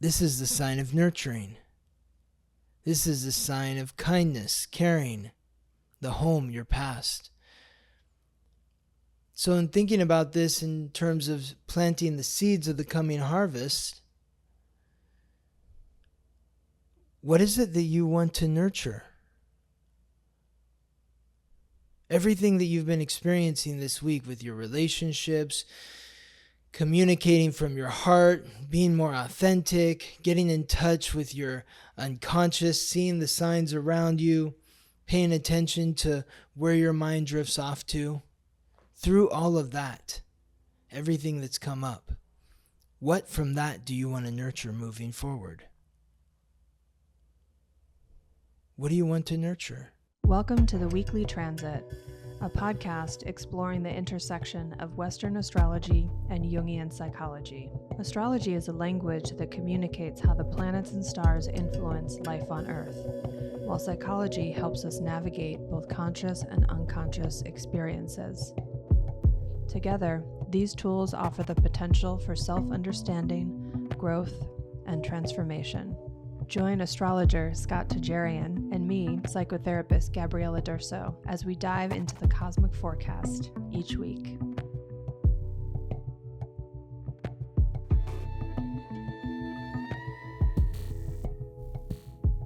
This is the sign of nurturing. This is the sign of kindness, caring, the home, your past. So in thinking about this in terms of planting the seeds of the coming harvest, what is it that you want to nurture? Everything that you've been experiencing this week with your relationships, communicating from your heart, being more authentic, getting in touch with your unconscious, seeing the signs around you, paying attention to where your mind drifts off to. Through all of that, everything that's come up, what from that do you want to nurture moving forward? What do you want to nurture? Welcome to the Weekly Transit, a podcast exploring the intersection of Western astrology and Jungian psychology. Astrology is a language that communicates how the planets and stars influence life on Earth, while psychology helps us navigate both conscious and unconscious experiences. Together, these tools offer the potential for self-understanding, growth, and transformation. Join astrologer Scott Tajarian and me, psychotherapist Gabriella Durso, as we dive into the cosmic forecast each week.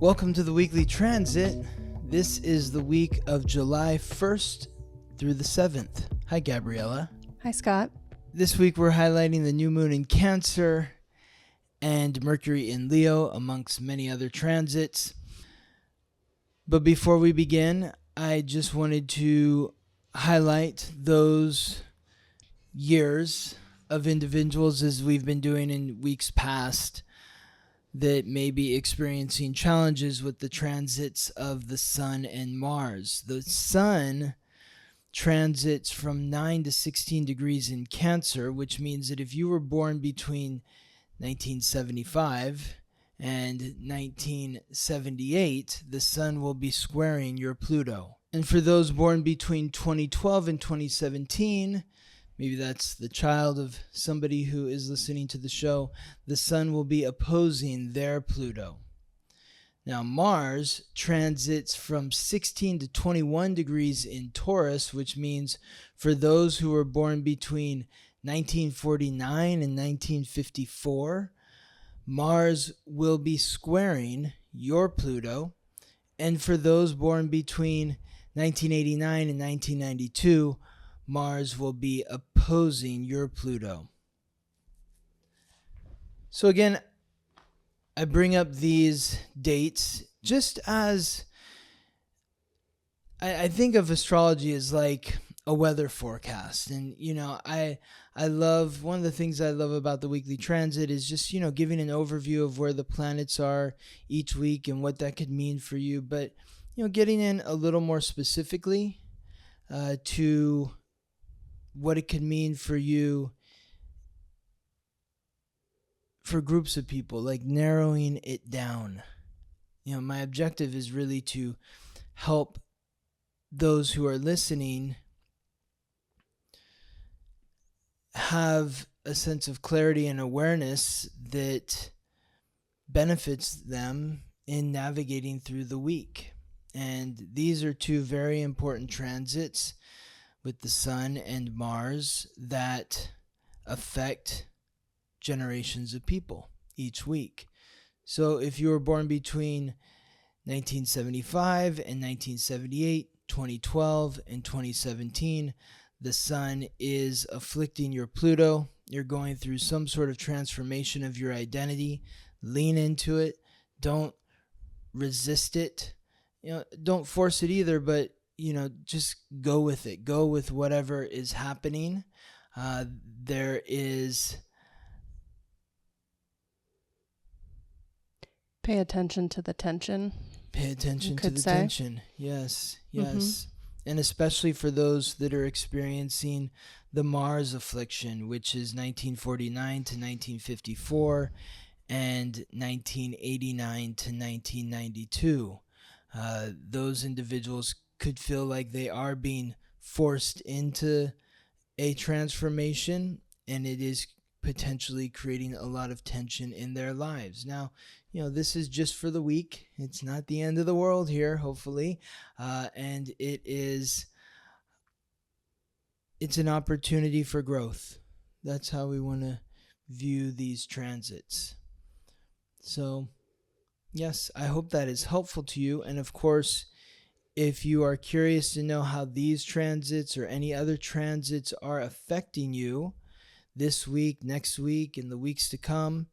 Welcome to the Weekly Transit. This is the week of July 1st through the 7th. Hi, Gabriella. Hi, Scott. This week we're highlighting the new moon in Cancer and Mercury in Leo, amongst many other transits. But before we begin, I just wanted to highlight those years of individuals, as we've been doing in weeks past, that may be experiencing challenges with the transits of the Sun and Mars. The Sun transits from 9 to 16 degrees in Cancer, which means that if you were born between 1975 and 1978, the Sun will be squaring your Pluto. And for those born between 2012 and 2017, maybe that's the child of somebody who is listening to the show, the Sun will be opposing their Pluto. Now, Mars transits from 16 to 21 degrees in Taurus, which means for those who were born between 1949 and 1954, Mars will be squaring your Pluto. And for those born between 1989 and 1992, Mars will be opposing your Pluto. So again, I bring up these dates just as I think of astrology as like a weather forecast. And, I love, one of the things I love about the weekly transit is just, giving an overview of where the planets are each week and what that could mean for you. But, getting in a little more specifically to what it could mean for you for groups of people, like narrowing it down. My objective is really to help those who are listening have a sense of clarity and awareness that benefits them in navigating through the week. And these are two very important transits with the Sun and Mars that affect generations of people each week. So if you were born between 1975 and 1978, 2012 and 2017, the Sun is afflicting your Pluto. You're going through some sort of transformation of your identity. Lean into it. Don't resist it. Don't force it either, but just go with it. Go with whatever is happening. There is Pay attention to the tension. Pay attention to the tension. Yes. Mm-hmm. And especially for those that are experiencing the Mars affliction, which is 1949 to 1954 and 1989 to 1992. Those individuals could feel like they are being forced into a transformation, and it is potentially creating a lot of tension in their lives. Now, this is just for the week. It's not the end of the world here, hopefully. And it's an opportunity for growth. That's how we want to view these transits. So, yes, I hope that is helpful to you. And of course, if you are curious to know how these transits or any other transits are affecting you this week, next week, and the weeks to come,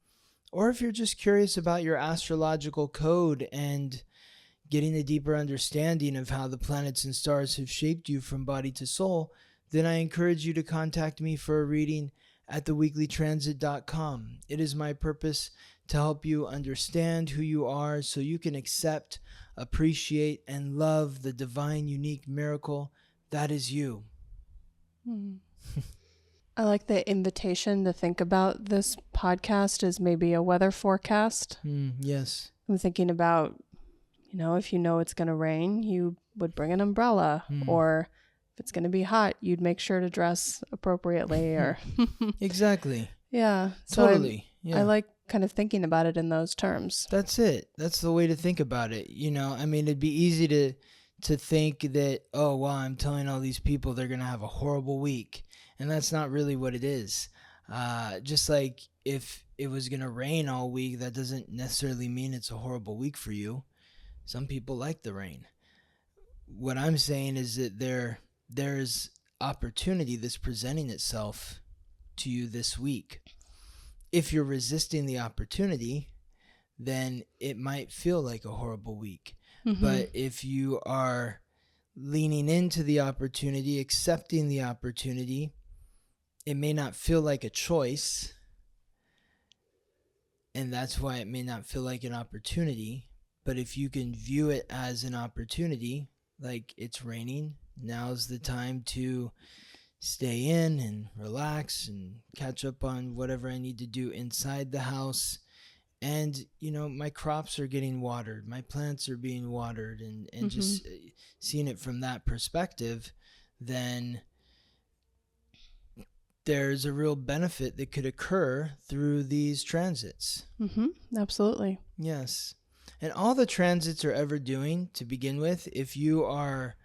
or if you're just curious about your astrological code and getting a deeper understanding of how the planets and stars have shaped you from body to soul, then I encourage you to contact me for a reading at theweeklytransit.com. It is my purpose to help you understand who you are so you can accept, appreciate, and love the divine, unique miracle that is you. I like the invitation to think about this podcast as maybe a weather forecast. Yes. I'm thinking about, if you know it's going to rain, you would bring an umbrella. Or if it's going to be hot, you'd make sure to dress appropriately. Or Exactly. Yeah. So totally. I like kind of thinking about it in those terms. That's it. That's the way to think about it. It'd be easy to think that, oh, wow, I'm telling all these people they're going to have a horrible week. And that's not really what it is. Just like if it was going to rain all week, that doesn't necessarily mean it's a horrible week for you. Some people like the rain. What I'm saying is that there's opportunity that's presenting itself to you this week. If you're resisting the opportunity, then it might feel like a horrible week. But if you are leaning into the opportunity, accepting the opportunity, it may not feel like a choice, and that's why it may not feel like an opportunity. But if you can view it as an opportunity, like it's raining, now's the time to stay in and relax and catch up on whatever I need to do inside the house. And, my crops are getting watered, my plants are being watered, and just seeing it from that perspective, then there's a real benefit that could occur through these transits. Absolutely. Yes. And all the transits are ever doing, to begin with, if you are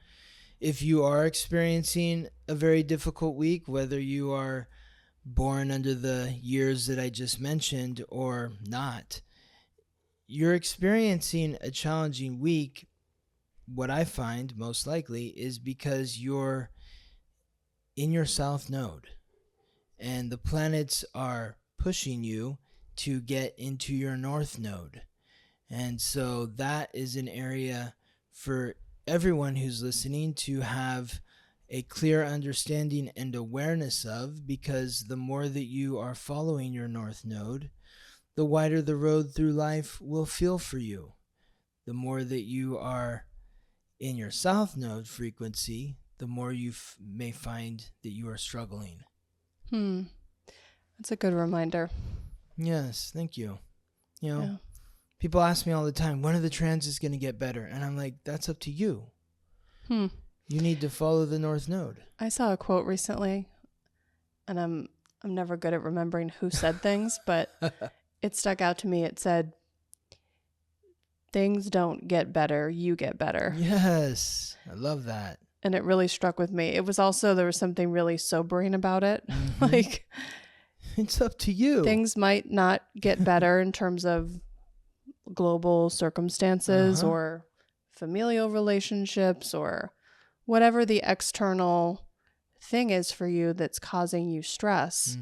experiencing a very difficult week, whether you are born under the years that I just mentioned or not, you're experiencing a challenging week. What I find most likely is because you're in your south node and the planets are pushing you to get into your north node. And so that is an area for everyone who's listening to have a clear understanding and awareness of, because the more that you are following your north node, the wider the road through life will feel for you. The more that you are in your south node frequency, the more you may find that you are struggling. That's a good reminder. Yes, thank you. People ask me all the time, when are the transits going to get better? And I'm like, that's up to you. You need to follow the north node. I saw a quote recently, and I'm never good at remembering who said things, but it stuck out to me. It said, "Things don't get better, you get better." Yes, I love that. And it really struck with me. It was also, there was something really sobering about it. Like, it's up to you. Things might not get better in terms of global circumstances or familial relationships or whatever the external thing is for you that's causing you stress.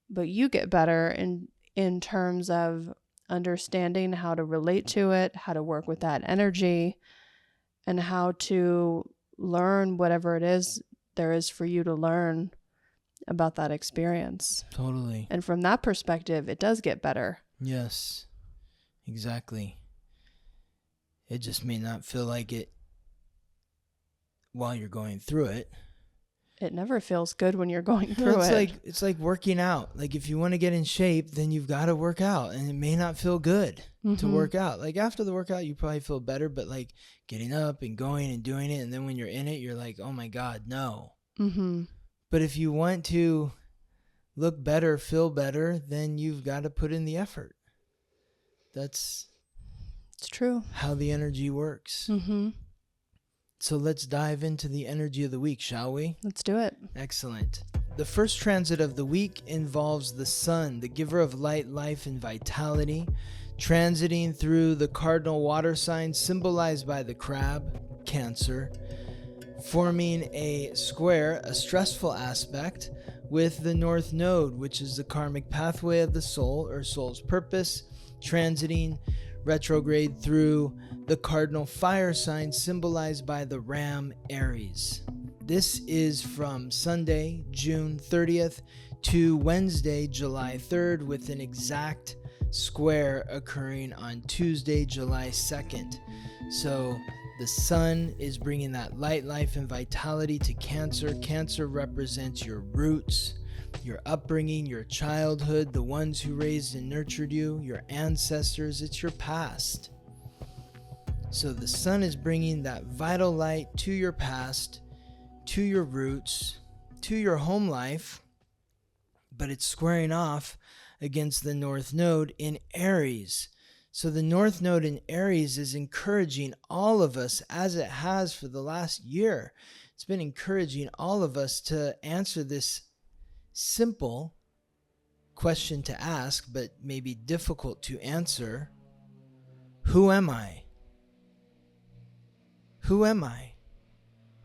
But you get better in terms of understanding how to relate to it, how to work with that energy, and how to learn whatever it is there is for you to learn about that experience. Totally. And from that perspective, it does get better. Yes, exactly. It just may not feel like it while you're going through it. It never feels good when you're going through it. It's like working out. Like if you want to get in shape, then you've got to work out, and it may not feel good to work out. Like after the workout, you probably feel better, but like getting up and going and doing it, and then when you're in it, you're like, oh my God, no. But if you want to look better, feel better, then you've got to put in the effort. It's true. How the energy works. Mm-hmm. So let's dive into the energy of the week, shall we? Let's do it. Excellent. The first transit of the week involves the sun, the giver of light, life, and vitality, transiting through the cardinal water sign symbolized by the crab, Cancer, forming a square, a stressful aspect, with the North Node, which is the karmic pathway of the soul or soul's purpose, transiting retrograde through the cardinal fire sign symbolized by the ram, Aries. This is from Sunday, June 30th to Wednesday, July 3rd, with an exact square occurring on Tuesday, July 2nd. So the sun is bringing that light, life, and vitality to Cancer. Cancer represents your roots, your upbringing, your childhood, the ones who raised and nurtured you, your ancestors. It's your past. So the sun is bringing that vital light to your past, to your roots, to your home life, but it's squaring off against the North Node in Aries. So the North Node in Aries is encouraging all of us, as it has for the last year. It's been encouraging all of us to answer this simple question to ask, but maybe difficult to answer. Who am I? Who am I?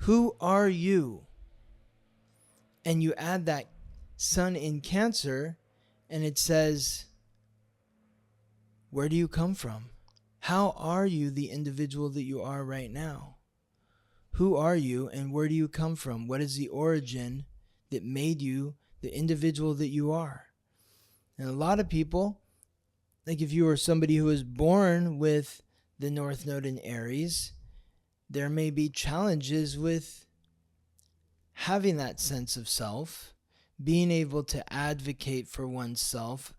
Who are you? And you add that sun in Cancer, and it says, where do you come from? How are you the individual that you are right now? Who are you and where do you come from? What is the origin that made you the individual that you are? And a lot of people, like if you were somebody who was born with the North Node in Aries, there may be challenges with having that sense of self, being able to advocate for oneself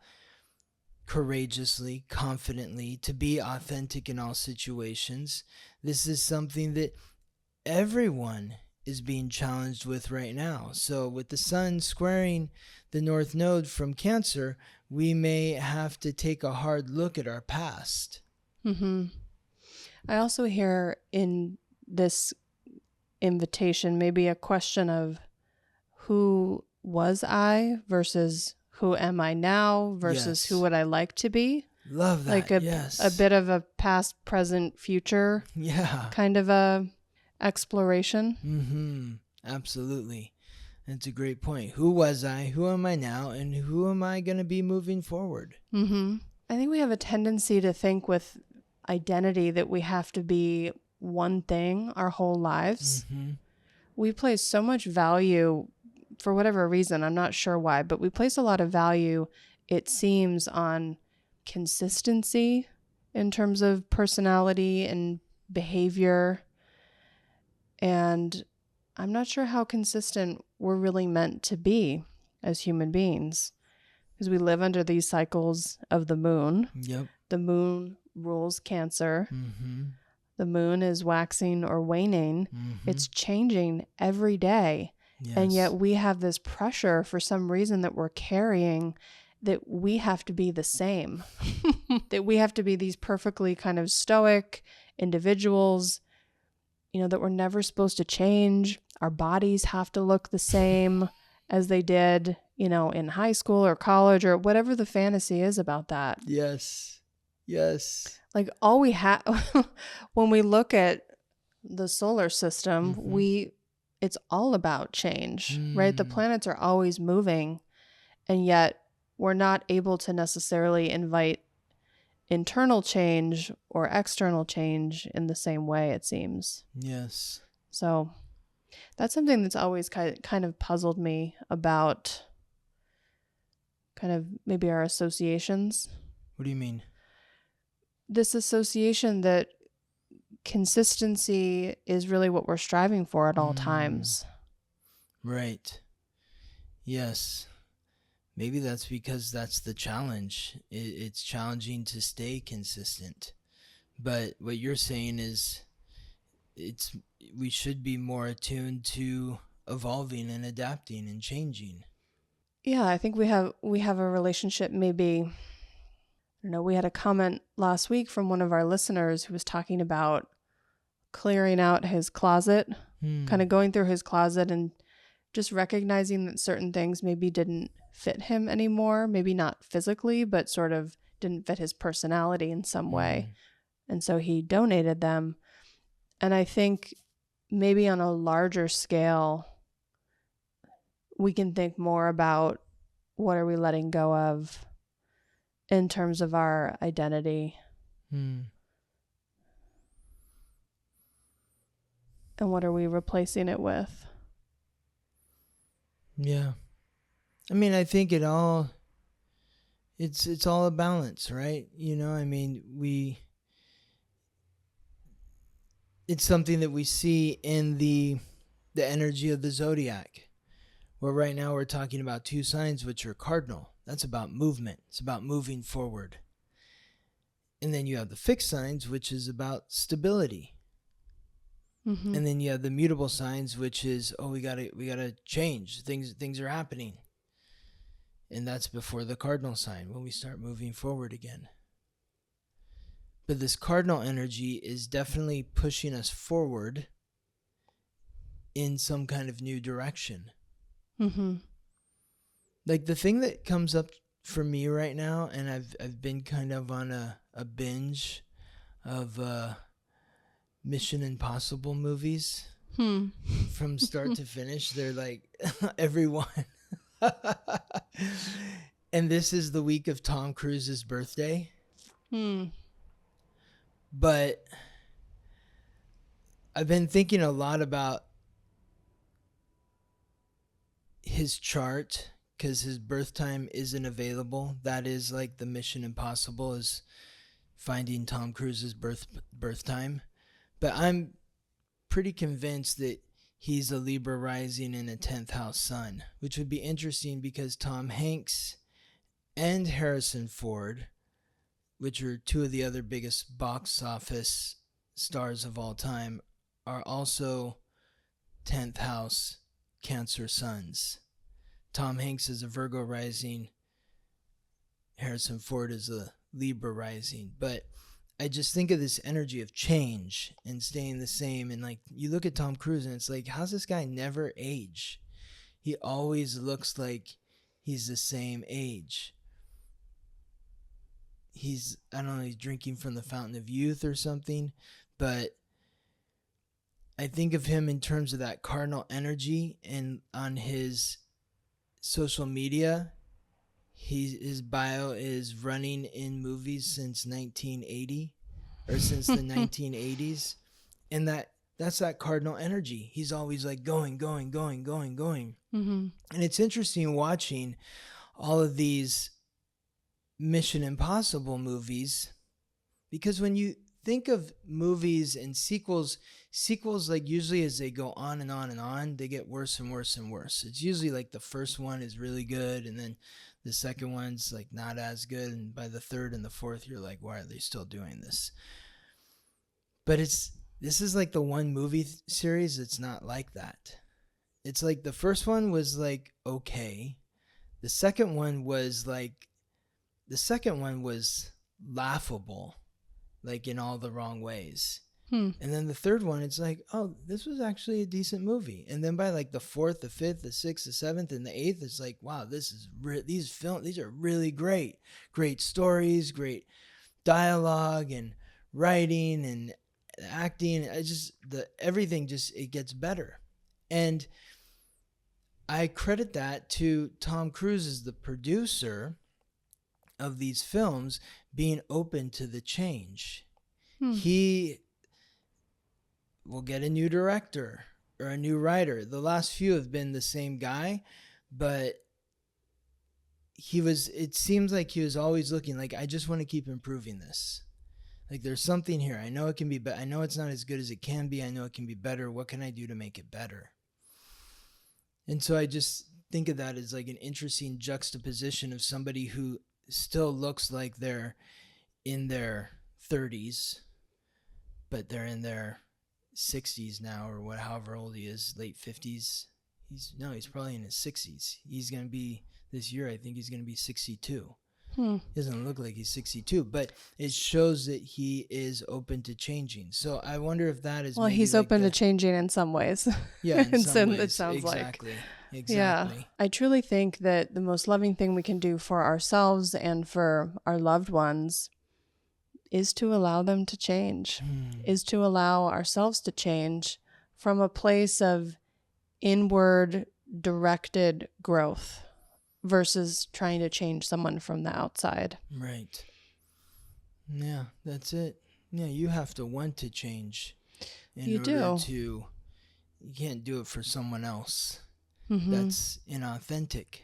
courageously, confidently, to be authentic in all situations. This is something that everyone is being challenged with right now. So with the sun squaring the North Node from Cancer, we may have to take a hard look at our past. Mm-hmm. I also hear in this invitation maybe a question of who was I versus who am I now versus who would I like to be? Love that. Like a bit of a past, present, future. Yeah. Kind of a exploration. Mm-hmm. Absolutely. That's a great point. Who was I? Who am I now? And who am I going to be moving forward? Mm-hmm. I think we have a tendency to think with identity that we have to be one thing our whole lives. Mm-hmm. We place so much value, for whatever reason, I'm not sure why, but we place a lot of value, it seems, on consistency in terms of personality and behavior. And I'm not sure how consistent we're really meant to be as human beings, because we live under these cycles of the moon. Yep. The moon rules Cancer. Mm-hmm. The moon is waxing or waning. Mm-hmm. It's changing every day. Yes. And yet we have this pressure for some reason that we're carrying, that we have to be the same, that we have to be these perfectly kind of stoic individuals, that we're never supposed to change. Our bodies have to look the same as they did, in high school or college or whatever the fantasy is about that. Yes. Yes. Like all we have, when we look at the solar system, Mm-hmm. it's all about change, right? The planets are always moving, and yet we're not able to necessarily invite internal change or external change in the same way, it seems. Yes. So that's something that's always kind of puzzled me about kind of maybe our associations. What do you mean? This association that consistency is really what we're striving for at all times. Right. Yes. Maybe that's because that's the challenge. It's challenging to stay consistent. But what you're saying is we should be more attuned to evolving and adapting and changing. Yeah, I think we have a relationship. Maybe, I don't know, we had a comment last week from one of our listeners who was talking about clearing out his closet, kind of going through his closet and just recognizing that certain things maybe didn't fit him anymore, maybe not physically, but sort of didn't fit his personality in some way. And so he donated them. And I think maybe on a larger scale, we can think more about what are we letting go of in terms of our identity. And what are we replacing it with? Yeah. I mean, I think it's all a balance, right? I mean, it's something that we see in the energy of the zodiac, where right now we're talking about two signs which are cardinal. That's about movement. It's about moving forward. And then you have the fixed signs, which is about stability. And then you have the mutable signs, which is, we gotta change. Things are happening. And that's before the cardinal sign, when we start moving forward again. But this cardinal energy is definitely pushing us forward in some kind of new direction. Like the thing that comes up for me right now, and I've been kind of on a binge of Mission Impossible movies from start to finish. They're like everyone. And this is the week of Tom Cruise's birthday. But I've been thinking a lot about his chart, because his birth time isn't available. That is like the Mission Impossible, is finding Tom Cruise's birth time. But I'm pretty convinced that he's a Libra rising in a 10th house sun, which would be interesting because Tom Hanks and Harrison Ford, which are two of the other biggest box office stars of all time, are also 10th house Cancer suns. Tom Hanks is a Virgo rising. Harrison Ford is a Libra rising. But I just think of this energy of change and staying the same. And like, you look at Tom Cruise and it's like, how's this guy never age? He always looks like he's the same age. He's, I don't know, he's drinking from the fountain of youth or something. But I think of him in terms of that cardinal energy, and on his social media, his bio is running in movies since 1980, or since the 1980s. And that's that cardinal energy. He's always like going. And it's interesting watching all of these Mission Impossible movies, because when you think of movies and sequels like usually as they go on and on and on, they get worse and worse and worse. It's usually like the first one is really good, and then the second one's like not as good, and by the third and the fourth you're like, why are they still doing this? But this is like the one movie series that's not like that. It's like the first one was like okay, the second one was laughable, like in all the wrong ways. And then the third one, it's like, oh, this was actually a decent movie. And then by like the fourth, the fifth, the sixth, the seventh, and the eighth, it's like, wow, these are really great stories, great dialogue and writing and acting. Everything just, it gets better. And I credit that to Tom Cruise as the producer of these films being open to the change. He will get a new director or a new writer. The last few have been the same guy, but it seems like he was always looking like, I just want to keep improving this. Like, there's something here. I know it can be better. I know it's not as good as it can be. I know it can be better. What can I do to make it better? And so I just think of that as like an interesting juxtaposition of somebody who still looks like they're in their 30s, but they're in their 60s now, or however old he is, late 50s. He's probably in his 60s. He's going to be this year, I think he's going to be 62. Hmm. He doesn't look like he's 62, but it shows that he is open to changing. So I wonder if that is Well, maybe he's like open to changing in some ways. Yeah, in some ways. It sounds exactly. like. Exactly. Yeah. I truly think that the most loving thing we can do for ourselves and for our loved ones is to allow them to change, is to allow ourselves to change from a place of inward directed growth versus trying to change someone from the outside. Right. Yeah, that's it. Yeah, you have to want to change in order to. You can't do it for someone else. Mm-hmm. That's inauthentic.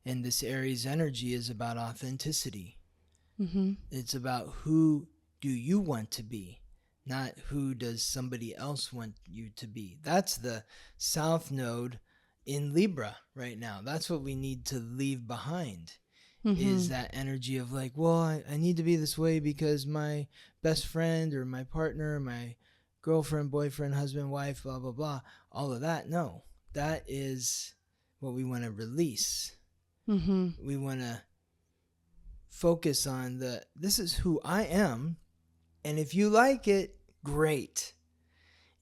And this Aries energy is about authenticity. Mm-hmm. It's about who do you want to be, not who does somebody else want you to be. That's the South Node in Libra right now. That's what we need to leave behind. Is that energy of like, well, I need to be this way because my best friend or my partner, my girlfriend, boyfriend, husband, wife, blah, blah, blah, all of that. No, that is what we want to release. We want to focus on this is who I am. And if you like it, great.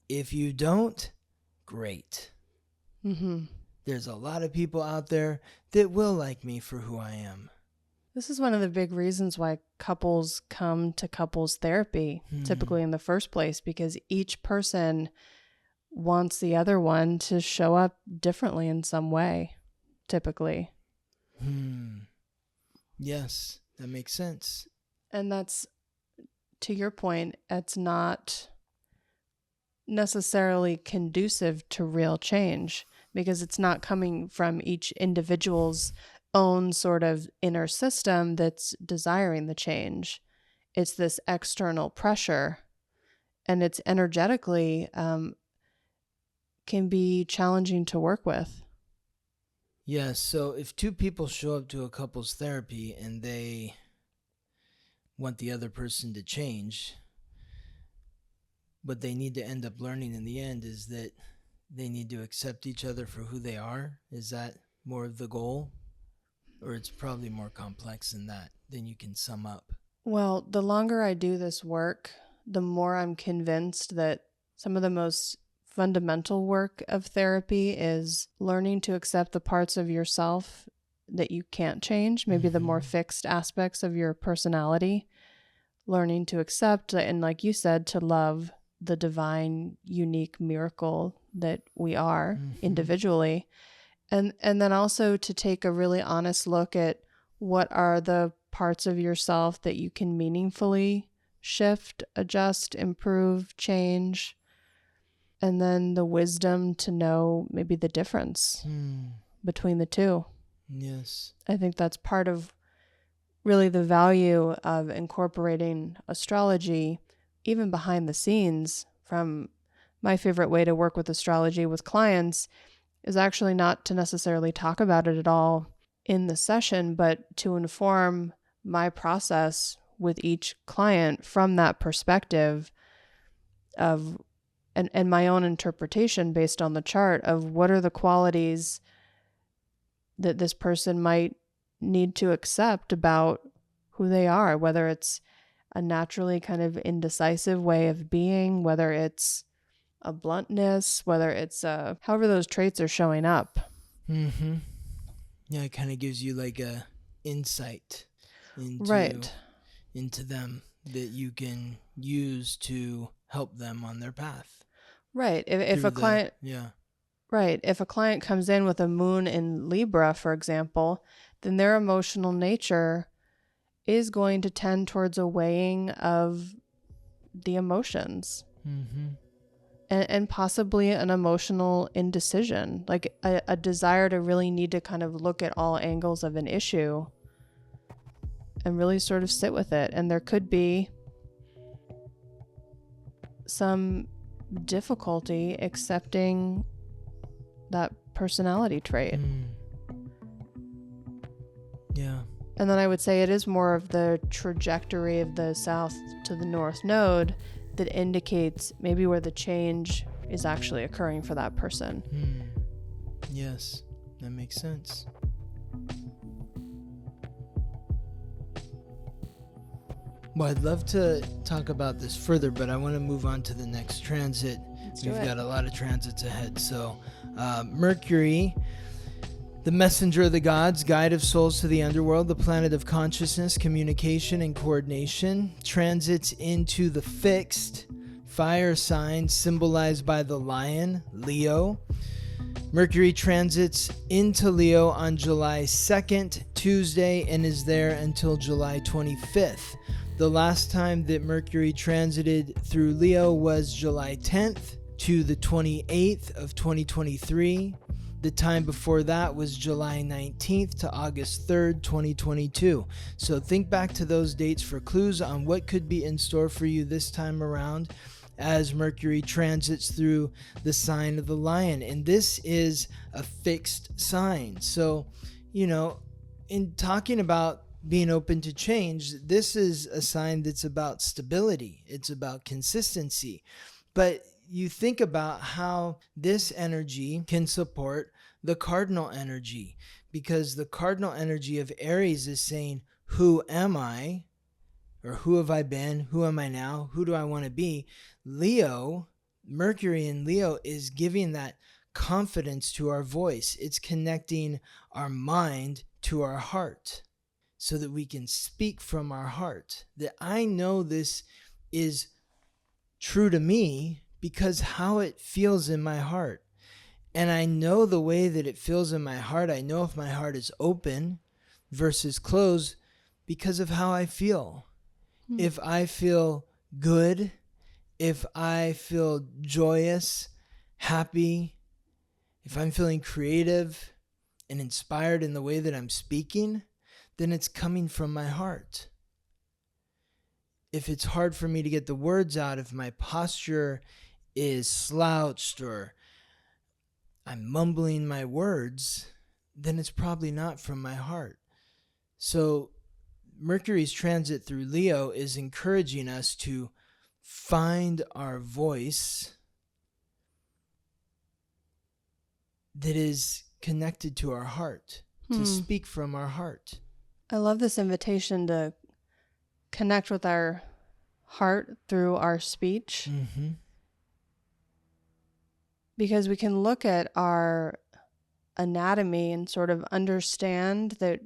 If you don't, great. There's a lot of people out there that will like me for who I am. This is one of the big reasons why couples come to couples therapy, typically in the first place, because each person wants the other one to show up differently in some way, typically. Yes, that makes sense. And that's, to your point, it's not necessarily conducive to real change because it's not coming from each individual's own sort of inner system that's desiring the change. It's this external pressure, and it's energetically can be challenging to work with. Yes, so if two people show up to a couples therapy and they want the other person to change, what they need to end up learning in the end is that they need to accept each other for who they are. Is that more of the goal? Or it's probably more complex than that, than you can sum up. Well, the longer I do this work, the more I'm convinced that some of the most fundamental work of therapy is learning to accept the parts of yourself that you can't change, maybe the more fixed aspects of your personality, learning to accept, and like you said, to love the divine, unique miracle that we are individually. And then also to take a really honest look at what are the parts of yourself that you can meaningfully shift, adjust, improve, change, and then the wisdom to know maybe the difference between the two. Yes. I think that's part of really the value of incorporating astrology, even behind the scenes. From my favorite way to work with astrology with clients is actually not to necessarily talk about it at all in the session, but to inform my process with each client from that perspective of, and my own interpretation based on the chart of what are the qualities that this person might need to accept about who they are, whether it's a naturally kind of indecisive way of being, whether it's a bluntness, whether it's however those traits are showing up. Yeah, it kind of gives you like a insight into them that you can use to help them on their path. Right. If a client Right. If a client comes in with a moon in Libra, for example, then their emotional nature is going to tend towards a weighing of the emotions. And possibly an emotional indecision, like a desire to really need to kind of look at all angles of an issue and really sort of sit with it. And there could be some difficulty accepting that personality trait. Yeah. And then I would say it is more of the trajectory of the south to the north node that indicates maybe where the change is actually occurring for that person. Yes, that makes sense. Well, I'd love to talk about this further, but I want to move on to the next transit. We've got a lot of transits ahead. So, Mercury, the messenger of the gods, guide of souls to the underworld, the planet of consciousness, communication, and coordination, transits into the fixed fire sign symbolized by the lion, Leo. Mercury transits into Leo on July 2nd, Tuesday, and is there until July 25th. The last time that Mercury transited through Leo was July 10th to the 28th of 2023. The time before that was July 19th to August 3rd, 2022. So think back to those dates for clues on what could be in store for you this time around as Mercury transits through the sign of the lion. And this is a fixed sign. So, in talking about being open to change, this is a sign that's about stability. It's about consistency. But you think about how this energy can support the cardinal energy, because the cardinal energy of Aries is saying, who am I? Or who have I been? Who am I now? Who do I want to be? Leo, Mercury in Leo is giving that confidence to our voice. It's connecting our mind to our heart so that we can speak from our heart. That I know this is true to me because how it feels in my heart. And I know the way that it feels in my heart. I know if my heart is open versus closed because of how I feel. If I feel good, if I feel joyous, happy, if I'm feeling creative and inspired in the way that I'm speaking, then it's coming from my heart. If it's hard for me to get the words out, if my posture is slouched or I'm mumbling my words, then it's probably not from my heart. So Mercury's transit through Leo is encouraging us to find our voice that is connected to our heart, to speak from our heart. I love this invitation to connect with our heart through our speech. Mm-hmm. Because we can look at our anatomy and sort of understand that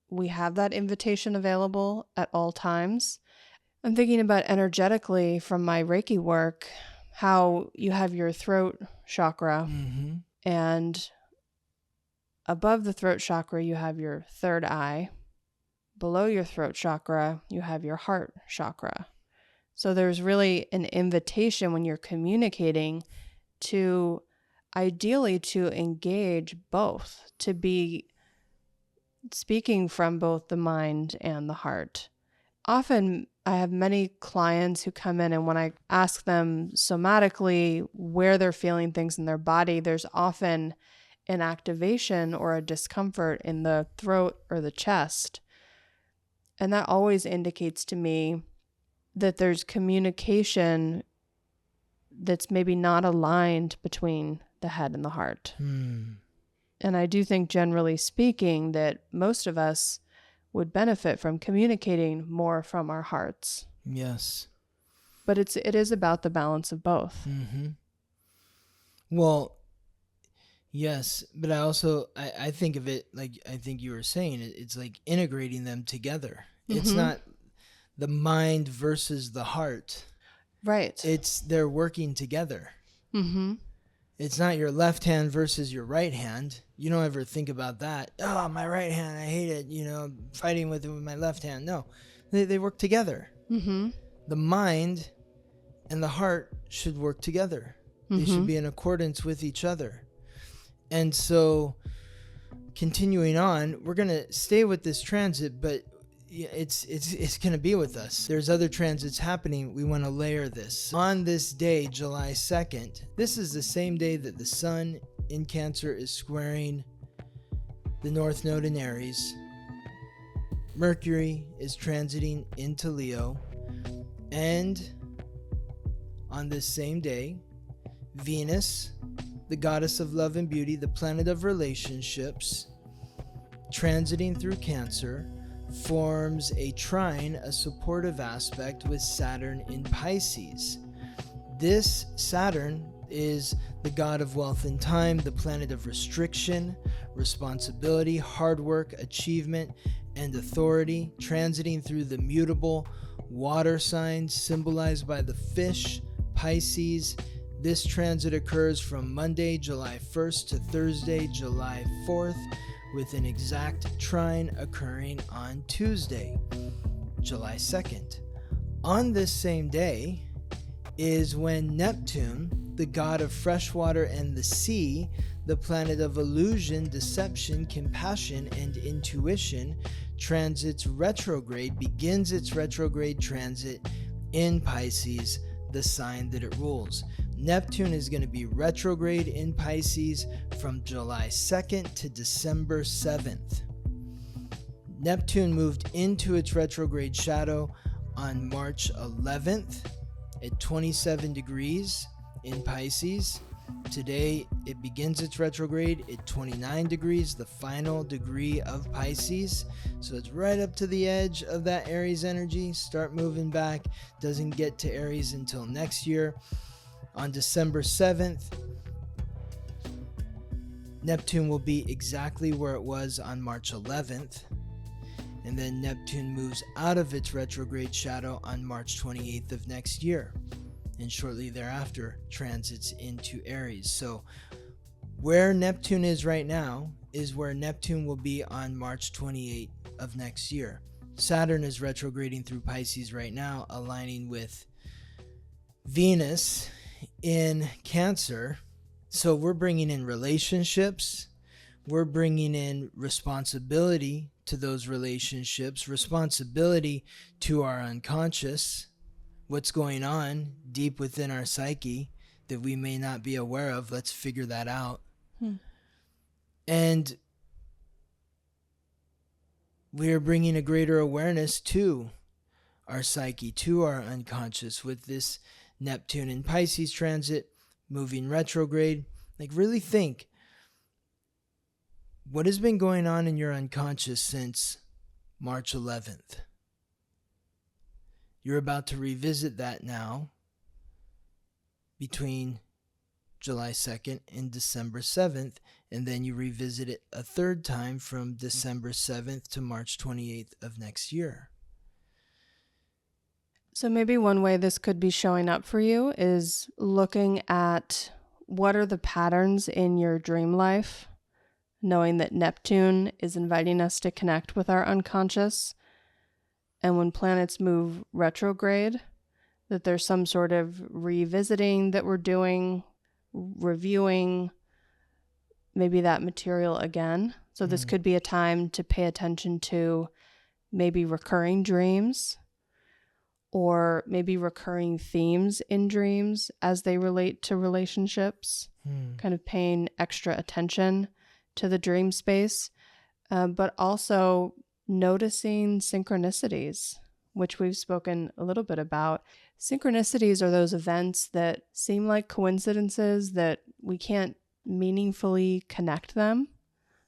we have that invitation available at all times. I'm thinking about energetically from my Reiki work, how you have your throat chakra, and above the throat chakra, you have your third eye. Below your throat chakra, you have your heart chakra. So there's really an invitation when you're communicating to ideally to engage both, to be speaking from both the mind and the heart. Often I have many clients who come in, and when I ask them somatically where they're feeling things in their body, there's often an activation or a discomfort in the throat or the chest. And that always indicates to me that there's communication that's maybe not aligned between the head and the heart. And I do think, generally speaking, that most of us would benefit from communicating more from our hearts. Yes. But it is about the balance of both. Well, yes, but I think of it like I think you were saying, it's like integrating them together. It's not the mind versus the heart. Right. They're working together. It's not your left hand versus your right hand. You don't ever think about that. Oh, my right hand, I hate it. Fighting with it with my left hand. No, they work together. The mind and the heart should work together. They should be in accordance with each other. And so, continuing on, we're going to stay with this transit, but it's going to be with us. There's other transits happening. We want to layer this. On this day, July 2nd, this is the same day that the sun in Cancer is squaring the North Node in Aries. Mercury is transiting into Leo. And on this same day, Venus, the goddess of love and beauty, the planet of relationships, transiting through Cancer, forms a trine, a supportive aspect with Saturn in Pisces. This Saturn is the god of wealth and time, the planet of restriction, responsibility, hard work, achievement, and authority, transiting through the mutable water signs symbolized by the fish, Pisces. This transit occurs from Monday, July 1st to Thursday, July 4th, with an exact trine occurring on Tuesday, July 2nd. On this same day is when Neptune, the god of freshwater and the sea, the planet of illusion, deception, compassion, and intuition, transits retrograde, begins its retrograde transit in Pisces, the sign that it rules. Neptune is going to be retrograde in Pisces from July 2nd to December 7th. Neptune moved into its retrograde shadow on March 11th at 27 degrees in Pisces. Today it begins its retrograde at 29 degrees, the final degree of Pisces. So it's right up to the edge of that Aries energy. Start moving back. Doesn't get to Aries until next year. On December 7th, Neptune will be exactly where it was on March 11th. And then Neptune moves out of its retrograde shadow on March 28th of next year. And shortly thereafter transits into Aries. So where Neptune is right now is where Neptune will be on March 28th of next year. Saturn is retrograding through Pisces right now, aligning with Venus in Cancer. So we're bringing in relationships. We're bringing in responsibility to those relationships, responsibility to our unconscious, what's going on deep within our psyche that we may not be aware of. Let's figure that out. And we're bringing a greater awareness to our psyche, to our unconscious with this Neptune in Pisces transit, moving retrograde. Like, really think, what has been going on in your unconscious since March 11th? You're about to revisit that now between July 2nd and December 7th, and then you revisit it a third time from December 7th to March 28th of next year. So maybe one way this could be showing up for you is looking at what are the patterns in your dream life, knowing that Neptune is inviting us to connect with our unconscious. And when planets move retrograde, that there's some sort of revisiting that we're doing, reviewing maybe that material again. So this could be a time to pay attention to maybe recurring dreams or maybe recurring themes in dreams as they relate to relationships, kind of paying extra attention to the dream space, but also noticing synchronicities, which we've spoken a little bit about. Synchronicities are those events that seem like coincidences that we can't meaningfully connect them.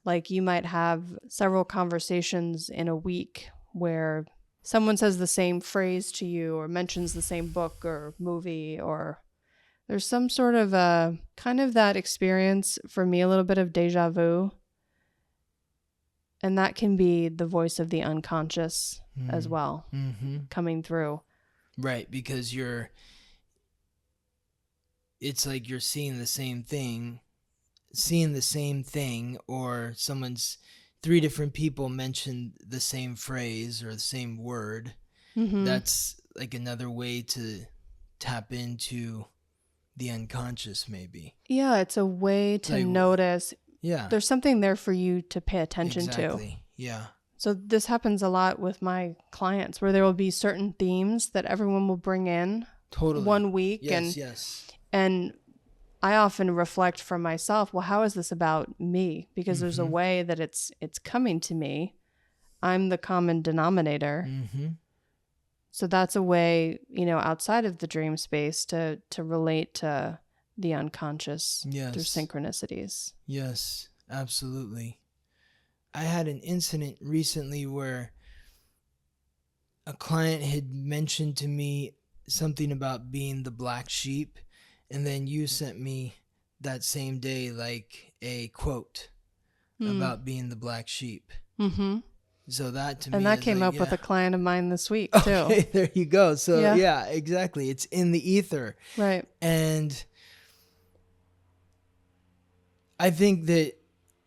Like you might have several conversations in a week where someone says the same phrase to you or mentions the same book or movie, or there's some sort of a kind of that experience for me, a little bit of deja vu. And that can be the voice of the unconscious as well, coming through. Right, because it's like you're seeing the same thing, or three different people mention the same phrase or the same word. That's like another way to tap into the unconscious, maybe. Yeah, it's a way to notice. Yeah. There's something there for you to pay attention to. Yeah. So this happens a lot with my clients where there will be certain themes that everyone will bring in one week. And I often reflect for myself, well, how is this about me? Because there's a way that it's coming to me. I'm the common denominator. So that's a way, outside of the dream space to relate to the unconscious through synchronicities. Yes, absolutely. I had an incident recently where a client had mentioned to me something about being the black sheep, and then you sent me that same day like a quote about being the black sheep. Mm-hmm. So that to me And that is came like, up with yeah. a client of mine this week too. Okay, there you go. So Yeah. yeah, exactly. It's in the ether. Right. And I think that,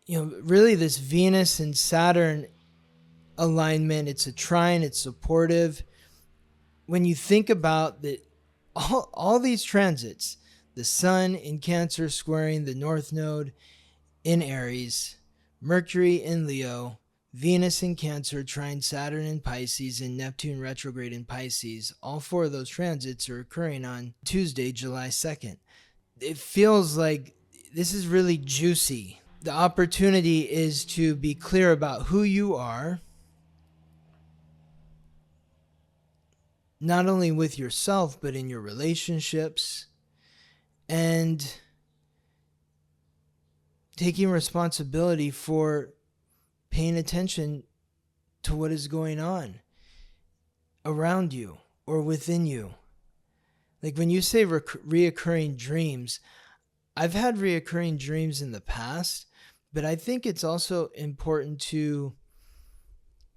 really this Venus and Saturn alignment, it's a trine, it's supportive. When you think about that, all these transits, the sun in Cancer squaring the North Node in Aries, Mercury in Leo, Venus in Cancer, trine Saturn in Pisces, and Neptune retrograde in Pisces, all 4 of those transits are occurring on Tuesday, July 2nd. It feels like this is really juicy. The opportunity is to be clear about who you are, not only with yourself, but in your relationships, and taking responsibility for paying attention to what is going on around you or within you. Like when you say reoccurring dreams, I've had reoccurring dreams in the past, but I think it's also important to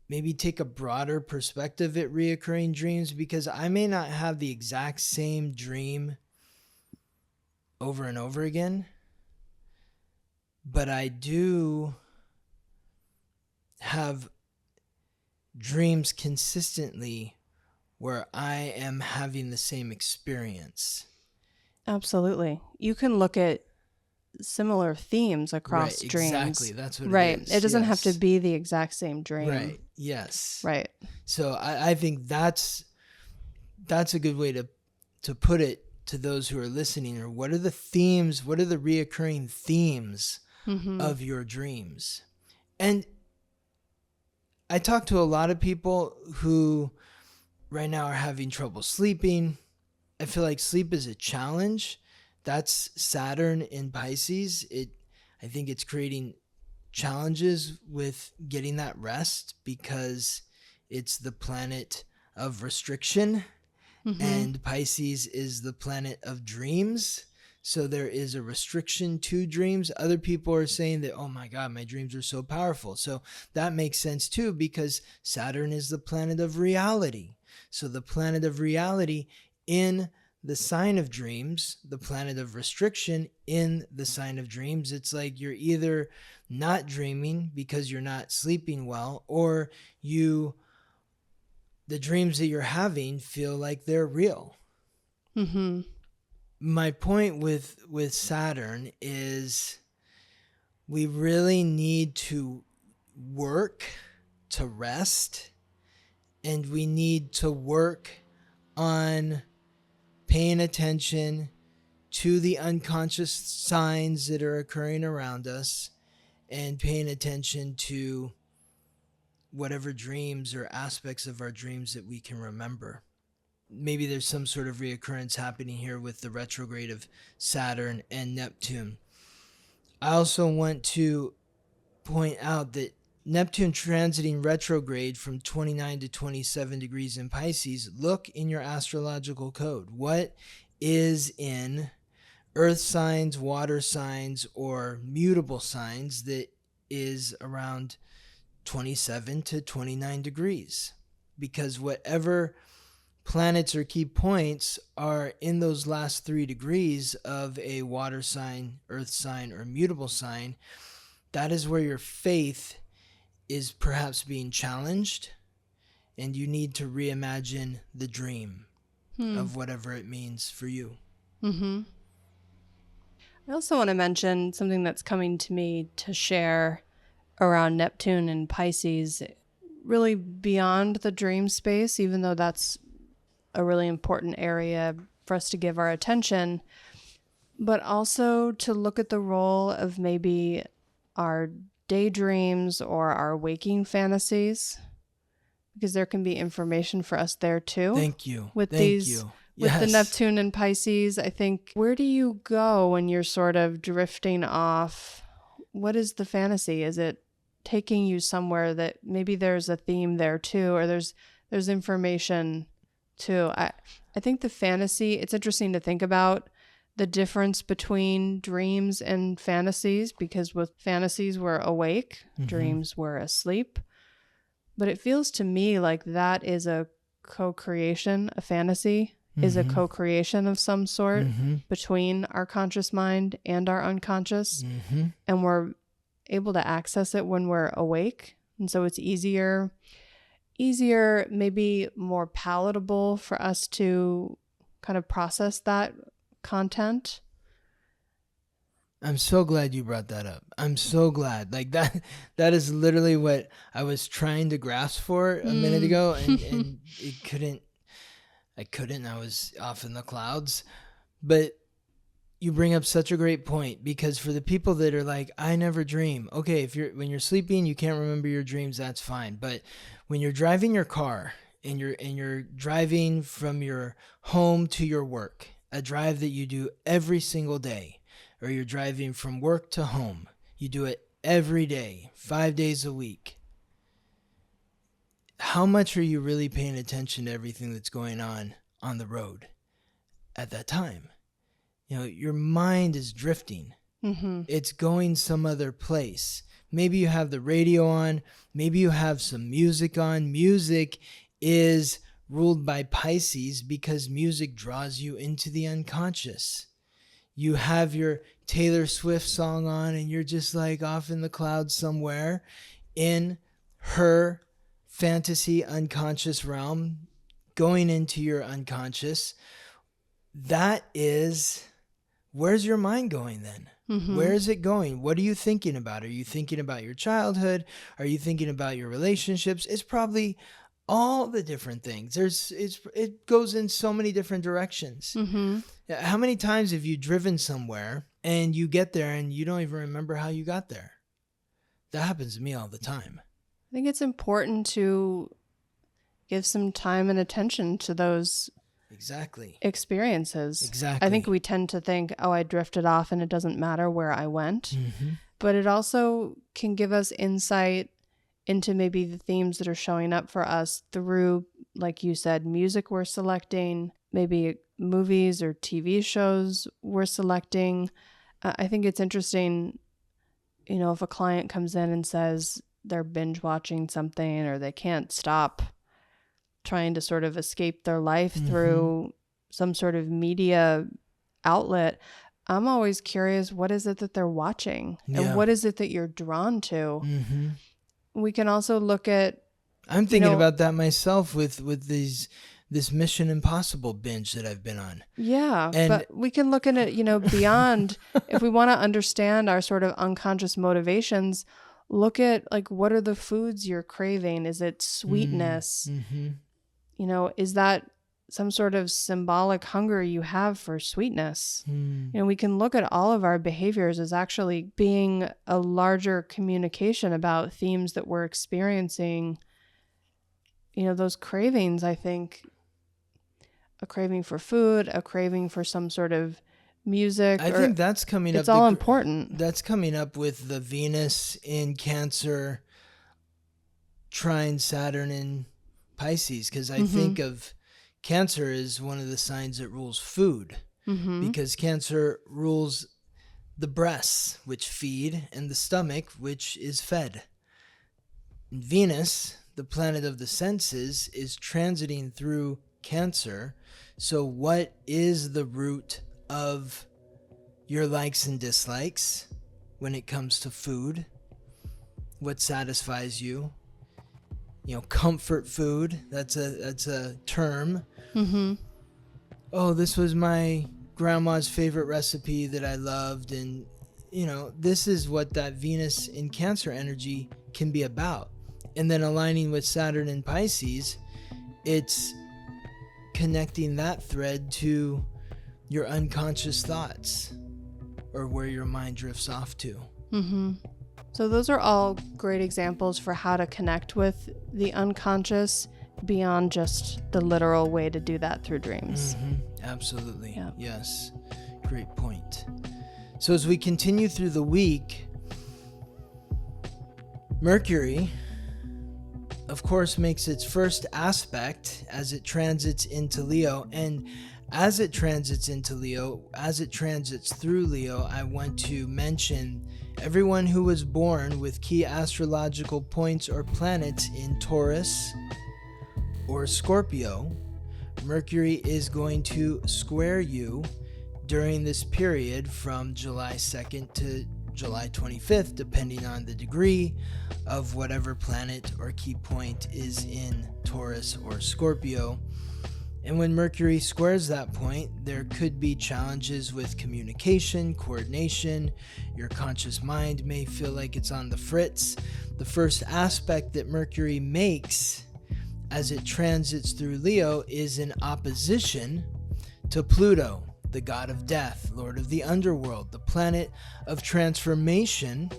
maybe take a broader perspective at reoccurring dreams, because I may not have the exact same dream over and over again, but I do have dreams consistently where I am having the same experience. Absolutely. You can look at similar themes across Right, dreams. exactly. That's what right. it is. It doesn't have to Yes. be the exact same dream. Right. Yes. Right. So I think that's a good way to put it to those who are listening. Or what are the themes? What are the reoccurring themes of your dreams? And I talk to a lot of people who right now are having trouble sleeping. I feel like sleep is a challenge. That's Saturn in Pisces. I think it's creating challenges with getting that rest because it's the planet of restriction, and Pisces is the planet of dreams. So there is a restriction to dreams. Other people are saying that, oh my God, my dreams are so powerful. So that makes sense too, because Saturn is the planet of reality. So the planet of reality in the sign of dreams, the planet of restriction in the sign of dreams, it's like you're either not dreaming because you're not sleeping well, or the dreams that you're having feel like they're real. My point with Saturn is we really need to work to rest, and we need to work on paying attention to the unconscious signs that are occurring around us, and paying attention to whatever dreams or aspects of our dreams that we can remember. Maybe there's some sort of reoccurrence happening here with the retrograde of Saturn and Neptune. I also want to point out that Neptune transiting retrograde from 29 to 27 degrees in Pisces, look in your astrological code. What is in earth signs, water signs, or mutable signs that is around 27 to 29 degrees? Because whatever planets or key points are in those last 3 degrees of a water sign, earth sign, or mutable sign, that is where your faith is perhaps being challenged, and you need to reimagine the dream of whatever it means for you. I also want to mention something that's coming to me to share around Neptune and Pisces, really beyond the dream space, even though that's a really important area for us to give our attention, but also to look at the role of maybe our daydreams or our waking fantasies, because there can be information for us there too. Thank you. With Yes. the Neptune and Pisces, I think, where do you go when you're sort of drifting off? What is the fantasy? Is it taking you somewhere that maybe there's a theme there too, or there's there's information too. I think the fantasy, it's interesting to think about the difference between dreams and fantasies, because with fantasies we're awake, dreams we're asleep. But it feels to me like that is a co-creation. A fantasy is a co-creation of some sort between our conscious mind and our unconscious. And we're able to access it when we're awake. And so it's easier, maybe more palatable for us to kind of process that content. I'm so glad you brought that up. I'm so glad. Like that is literally what I was trying to grasp for a minute ago, and I couldn't. I was off in the clouds. But you bring up such a great point, because for the people that are like, I never dream. Okay, when you're sleeping, you can't remember your dreams, that's fine. But when you're driving your car and you're driving from your home to your work, a drive that you do every single day, or you're driving from work to home, you do it every day, 5 days a week. How much are you really paying attention to everything that's going on the road at that time? Your mind is drifting. It's going some other place. Maybe you have the radio on. Maybe you have some music on. Music is ruled by Pisces because music draws you into the unconscious. You have your Taylor Swift song on and you're just like off in the clouds somewhere in her fantasy unconscious realm, going into your unconscious. Where's your mind going then? Where is it going? What are you thinking about? Are you thinking about your childhood? Are you thinking about your relationships? It's probably all the different things. It goes in so many different directions. How many times have you driven somewhere and you get there and you don't even remember how you got there? That happens to me all the time. I think it's important to give some time and attention to those experiences. Exactly. I think we tend to think, oh, I drifted off and it doesn't matter where I went. But it also can give us insight into maybe the themes that are showing up for us through, like you said, music we're selecting, maybe movies or TV shows we're selecting. I think it's interesting, if a client comes in and says they're binge watching something or they can't stop trying to sort of escape their life through some sort of media outlet, I'm always curious, what is it that they're watching? And what is it that you're drawn to? We can also look at... I'm thinking about that myself with this Mission Impossible binge that I've been on. Yeah, but we can look at it, beyond, if we want to understand our sort of unconscious motivations, look at like, what are the foods you're craving? Is it sweetness? Is that some sort of symbolic hunger you have for sweetness? We can look at all of our behaviors as actually being a larger communication about themes that we're experiencing. Those cravings, I think, a craving for food, a craving for some sort of music. I think that's coming up. It's all important. That's coming up with the Venus in Cancer, Trine, Saturn in Pisces, because I think of Cancer as one of the signs that rules food, because Cancer rules the breasts, which feed, and the stomach, which is fed. And Venus, the planet of the senses, is transiting through Cancer. So what is the root of your likes and dislikes when it comes to food? What satisfies you? Comfort food, that's a term. Oh, this was my grandma's favorite recipe that I loved. And, this is what that Venus in Cancer energy can be about. And then aligning with Saturn in Pisces, it's connecting that thread to your unconscious thoughts, or where your mind drifts off to. So those are all great examples for how to connect with the unconscious beyond just the literal way to do that through dreams. Absolutely. Yeah. Yes. Great point. So as we continue through the week, Mercury of course, makes its first aspect as it transits into Leo. And as it transits into Leo, as it transits through Leo, I want to mention everyone who was born with key astrological points or planets in Taurus or Scorpio. Mercury is going to square you during this period from July 2nd to July 25th, depending on the degree of whatever planet or key point is in Taurus or Scorpio. And when Mercury squares that point, there could be challenges with communication, coordination. Your conscious mind may feel like it's on the fritz. The first aspect that Mercury makes as it transits through Leo is in opposition to Pluto, the god of death, lord of the underworld, the planet of transformation,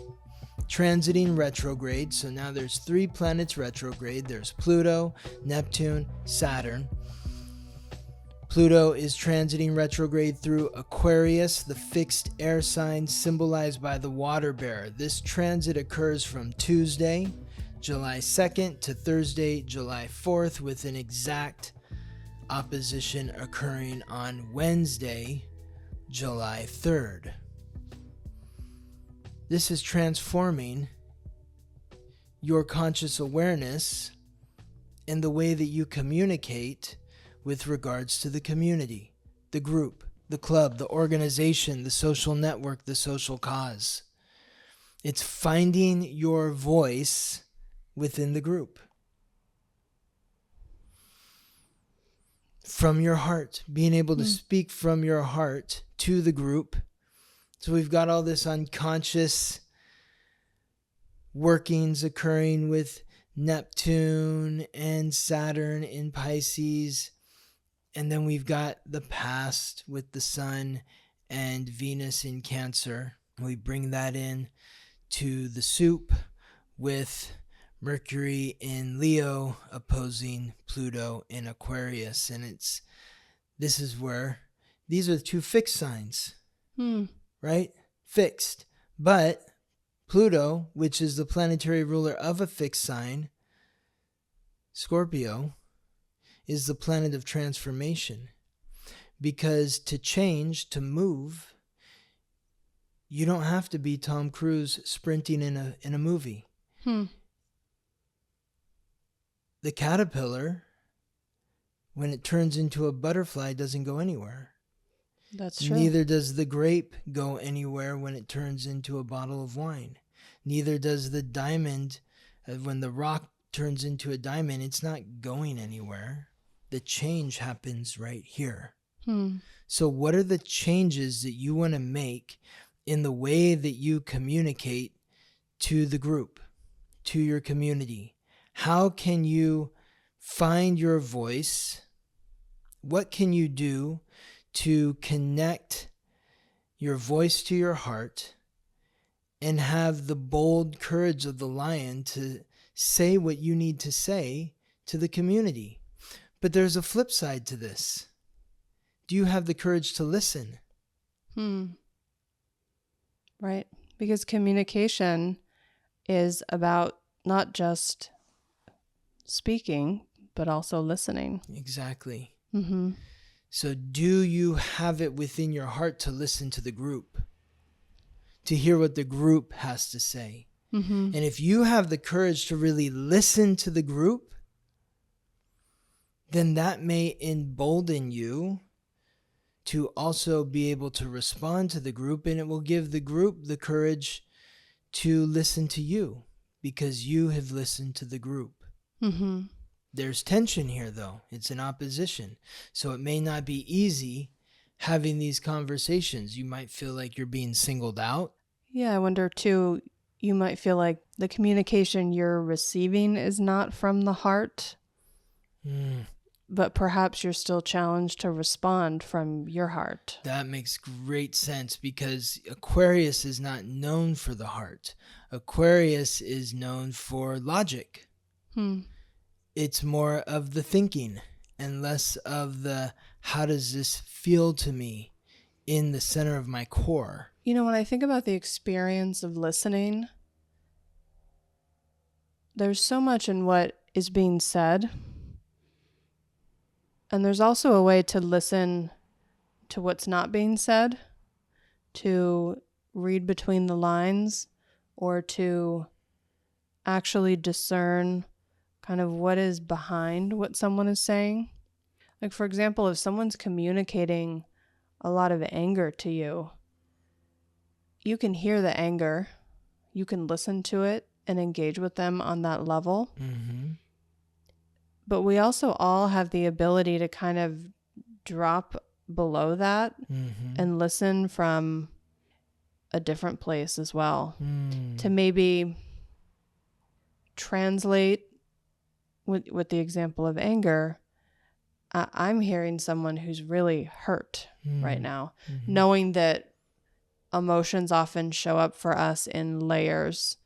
transiting retrograde. So now there's 3 planets retrograde. There's Pluto, Neptune, Saturn. Pluto is transiting retrograde through Aquarius, the fixed air sign symbolized by the water bearer. This transit occurs from Tuesday, July 2nd to Thursday, July 4th, with an exact opposition occurring on Wednesday, July 3rd. This is transforming your conscious awareness and the way that you communicate with regards to the community, the group, the club, the organization, the social network, the social cause. It's finding your voice within the group. From your heart, being able to speak from your heart to the group. So we've got all this unconscious workings occurring with Neptune and Saturn in Pisces. And then we've got the past with the Sun and Venus in Cancer. We bring that in to the soup with Mercury in Leo opposing Pluto in Aquarius. And this is where these are the 2 fixed signs, right? Fixed. But Pluto, which is the planetary ruler of a fixed sign, Scorpio, is the planet of transformation. Because to change, to move, you don't have to be Tom Cruise sprinting in a movie. The caterpillar, when it turns into a butterfly, doesn't go anywhere. That's true. Neither does the grape go anywhere when it turns into a bottle of wine. Neither does the diamond. When the rock turns into a diamond, it's not going anywhere. The change happens right here. So what are the changes that you want to make in the way that you communicate to the group, to your community? How can you find your voice? What can you do to connect your voice to your heart and have the bold courage of the lion to say what you need to say to the community? But there's a flip side to this. Do you have the courage to listen? Right. Because communication is about not just speaking, but also listening. Exactly. So do you have it within your heart to listen to the group, to hear what the group has to say? And if you have the courage to really listen to the group, then that may embolden you to also be able to respond to the group, and it will give the group the courage to listen to you because you have listened to the group. There's tension here, though. It's an opposition. So it may not be easy having these conversations. You might feel like you're being singled out. Yeah, I wonder too, you might feel like the communication you're receiving is not from the heart, but perhaps you're still challenged to respond from your heart. That makes great sense because Aquarius is not known for the heart. Aquarius is known for logic. It's more of the thinking and less of the how does this feel to me in the center of my core. You know, when I think about the experience of listening, there's so much in what is being said. And there's also a way to listen to what's not being said, to read between the lines, or to actually discern kind of what is behind what someone is saying. Like, for example, if someone's communicating a lot of anger to you, you can hear the anger, you can listen to it and engage with them on that level. Mm-hmm. But we also all have the ability to kind of drop below that and listen from a different place as well. To maybe translate with the example of anger. I'm hearing someone who's really hurt right now, knowing that emotions often show up for us in layers,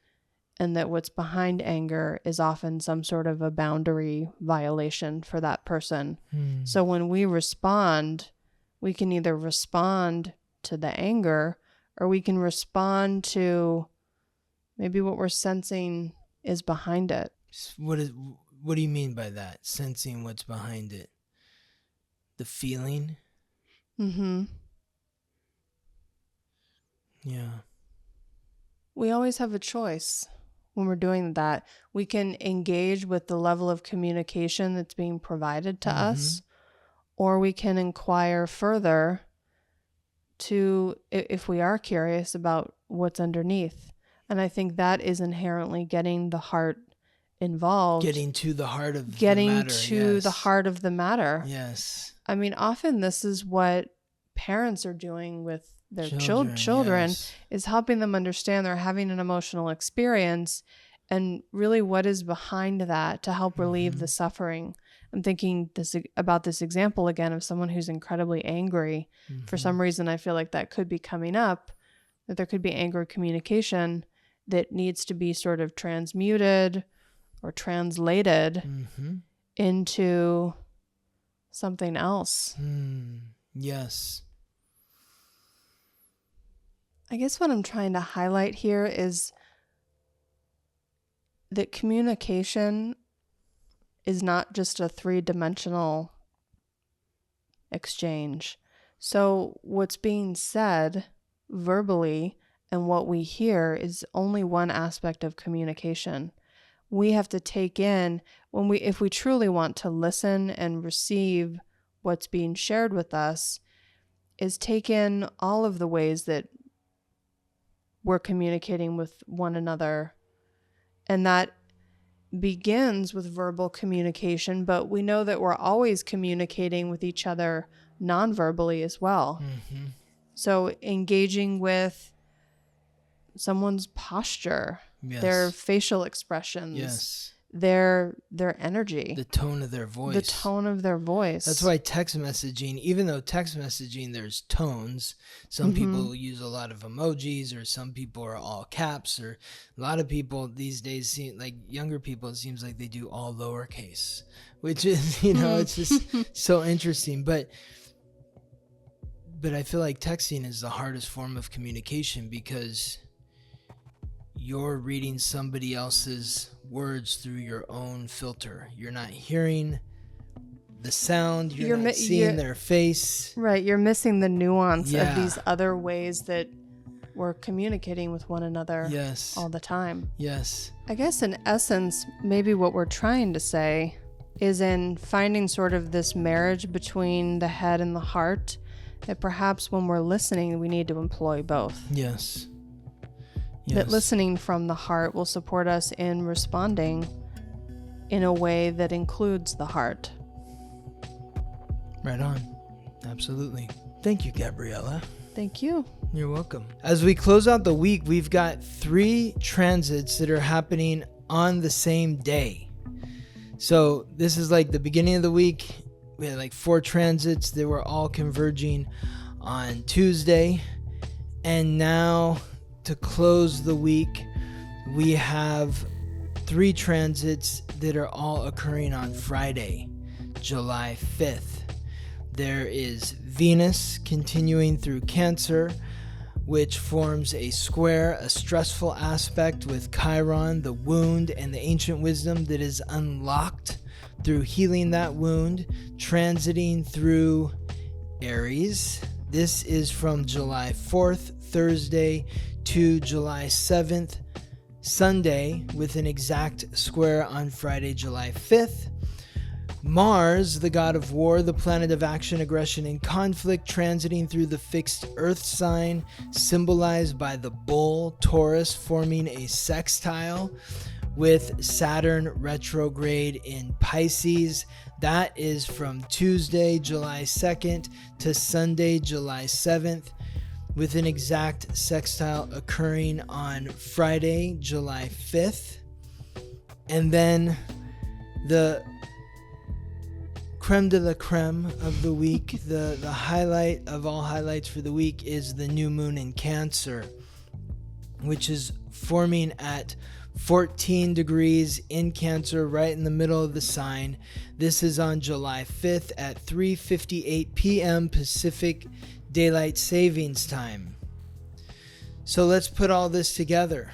and that what's behind anger is often some sort of a boundary violation for that person. So when we respond, we can either respond to the anger, or we can respond to maybe what we're sensing is behind it. What do you mean by that? Sensing what's behind it? The feeling? Mm-hmm. Yeah. We always have a choice when we're doing that. We can engage with the level of communication that's being provided to us, or we can inquire further to, if we are curious about what's underneath. And I think that is inherently getting the heart involved. Getting to the heart of the matter. Getting to the heart of the matter. Yes. I mean, often this is what parents are doing with their children yes. is helping them understand they're having an emotional experience, and really what is behind that to help relieve the suffering. I'm thinking about this example again of someone who's incredibly angry. For some reason, I feel like that could be coming up, that there could be anger communication that needs to be sort of transmuted or translated into something else. Yes. I guess what I'm trying to highlight here is that communication is not just a three-dimensional exchange. So what's being said verbally and what we hear is only one aspect of communication. We have to take in, if we truly want to listen and receive what's being shared with us, is take in all of the ways that we're communicating with one another. And that begins with verbal communication, but we know that we're always communicating with each other non-verbally as well. So engaging with someone's posture, their facial expressions, their energy, the tone of their voice. That's why text messaging, even though text messaging there's tones, some people use a lot of emojis, or some people are all caps, or a lot of people these days seem like younger people, it seems like they do all lowercase, which is, it's just so interesting. But I feel like texting is the hardest form of communication, because you're reading somebody else's words through your own filter. You're not hearing the sound. You're not seeing their face. Right. You're missing the nuance of these other ways that we're communicating with one another all the time. Yes. I guess in essence, maybe what we're trying to say is, in finding sort of this marriage between the head and the heart, that perhaps when we're listening, we need to employ both. Yes. That listening from the heart will support us in responding in a way that includes the heart. Right on. Absolutely. Thank you, Gabriella. Thank you. You're welcome. As we close out the week, we've got 3 transits that are happening on the same day. So this is like the beginning of the week. We had like 4 transits that were all converging on Tuesday. And now, to close the week, we have 3 transits that are all occurring on Friday, July 5th. There is Venus continuing through Cancer which forms a square, a stressful aspect with Chiron, the wound, and the ancient wisdom that is unlocked through healing that wound, transiting through Aries. This is from July 4th, Thursday, to July 7th, Sunday, with an exact square on Friday, July 5th. Mars, the god of war, the planet of action, aggression, and conflict, transiting through the fixed Earth sign, symbolized by the bull, Taurus, forming a sextile with Saturn retrograde in Pisces. That is from Tuesday, July 2nd to Sunday, July 7th, with an exact sextile occurring on Friday, July 5th. And then the creme de la creme of the week, the highlight of all highlights for the week, is the new moon in Cancer, which is forming at 14 degrees in Cancer, right in the middle of the sign. This is on July 5th at 3:58 p.m. Pacific Daylight Savings Time. So let's put all this together.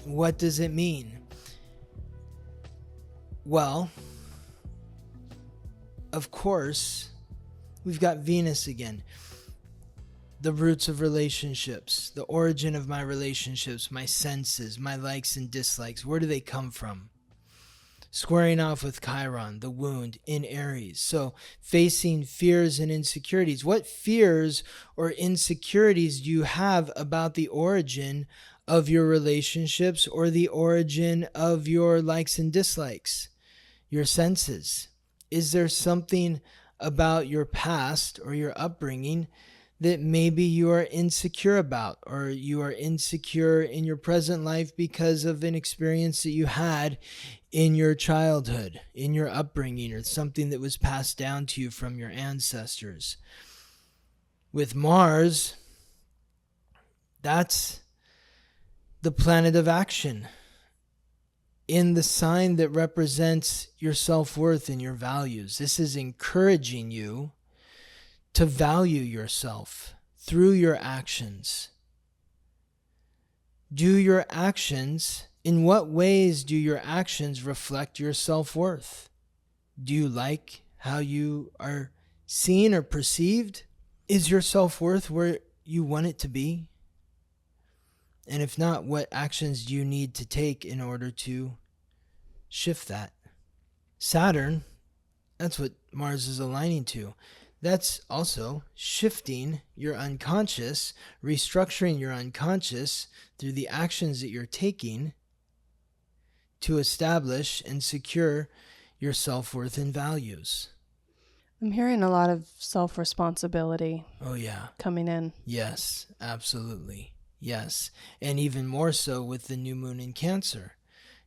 What does it mean? Well, of course, we've got Venus again. The roots of relationships, the origin of my relationships, my senses, my likes and dislikes. Where do they come from? Squaring off with Chiron, the wound in Aries. So facing fears and insecurities. What fears or insecurities do you have about the origin of your relationships or the origin of your likes and dislikes? Your senses. Is there something about your past or your upbringing that maybe you are insecure about, or you are insecure in your present life because of an experience that you had in your childhood, in your upbringing, or something that was passed down to you from your ancestors? With Mars, that's the planet of action, in the sign that represents your self-worth and your values. This is encouraging you to value yourself through your actions. In what ways do your actions reflect your self-worth? Do you like how you are seen or perceived? Is your self-worth where you want it to be? And if not, what actions do you need to take in order to shift that? Saturn, that's what Mars is aligning to. That's also shifting your unconscious, restructuring your unconscious through the actions that you're taking to establish and secure your self-worth and values. I'm hearing a lot of self-responsibility. Oh, yeah. Coming in. Yes, absolutely. Yes. And even more so with the new moon in Cancer.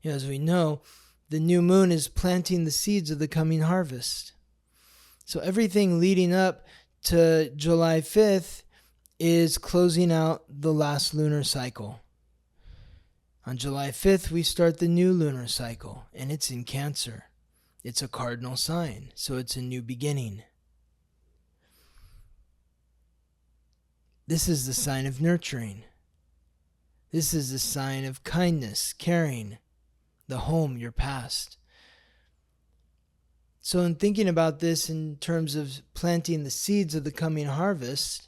As we know, the new moon is planting the seeds of the coming harvest. So everything leading up to July 5th is closing out the last lunar cycle. On July 5th, we start the new lunar cycle, and it's in Cancer. It's a cardinal sign, so it's a new beginning. This is the sign of nurturing. This is the sign of kindness, caring, the home, your past. So in thinking about this in terms of planting the seeds of the coming harvest,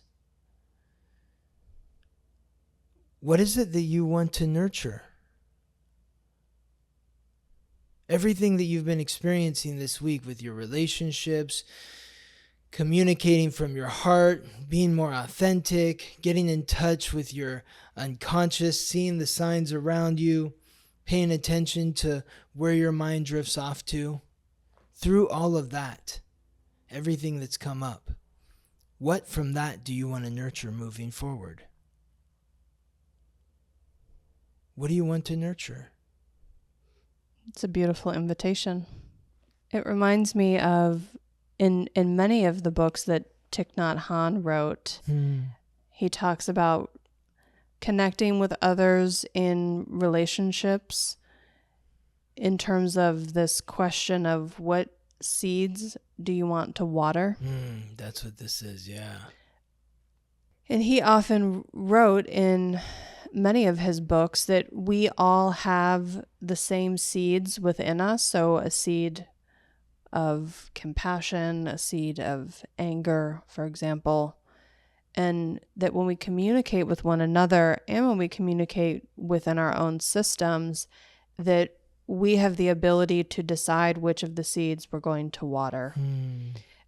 what is it that you want to nurture? Everything that you've been experiencing this week with your relationships, communicating from your heart, being more authentic, getting in touch with your unconscious, seeing the signs around you, paying attention to where your mind drifts off to. Through all of that, everything that's come up, what from that do you want to nurture moving forward? What do you want to nurture? It's a beautiful invitation. It reminds me of, in many of the books that Thich Nhat Hanh wrote, he talks about connecting with others in relationships in terms of this question of what seeds do you want to water? That's what this is, yeah. And he often wrote in many of his books that we all have the same seeds within us. So a seed of compassion, a seed of anger, for example. And that when we communicate with one another and when we communicate within our own systems, that we have the ability to decide which of the seeds we're going to water.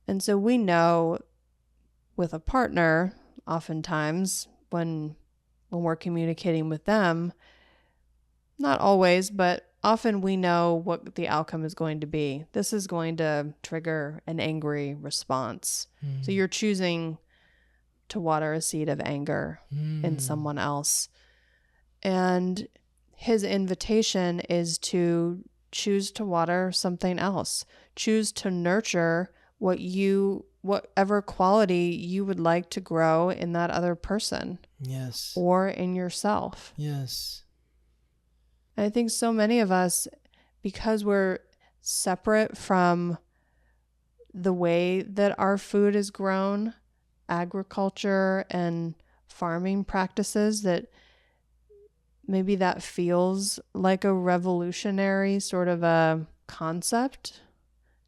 And so we know with a partner, oftentimes when we're communicating with them, not always, but often we know what the outcome is going to be. This is going to trigger an angry response. So you're choosing to water a seed of anger in someone else. And his invitation is to choose to water something else. Choose to nurture whatever quality you would like to grow in that other person. Yes. Or in yourself. Yes. And I think so many of us, because we're separate from the way that our food is grown, agriculture and farming practices, that maybe that feels like a revolutionary sort of a concept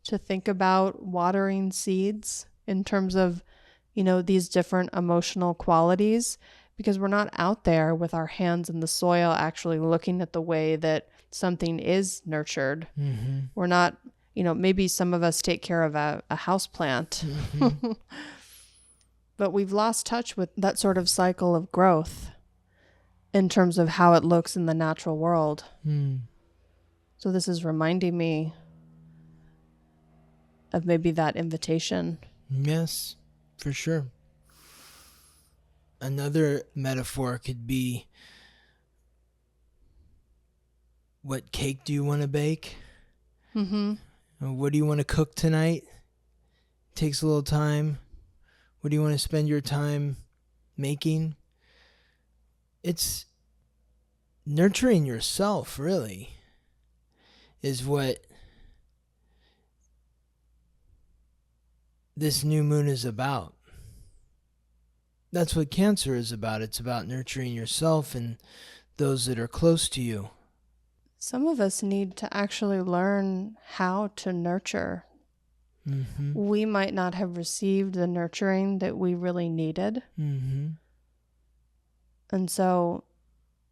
to think about watering seeds in terms of, these different emotional qualities, because we're not out there with our hands in the soil actually looking at the way that something is nurtured. We're not, maybe some of us take care of a house plant, but we've lost touch with that sort of cycle of growth in terms of how it looks in the natural world. So this is reminding me of maybe that invitation. Yes, for sure. Another metaphor could be, what cake do you want to bake? What do you want to cook tonight? Takes a little time. What do you want to spend your time making? It's nurturing yourself, really, is what this new moon is about. That's what Cancer is about. It's about nurturing yourself and those that are close to you. Some of us need to actually learn how to nurture. We might not have received the nurturing that we really needed. And so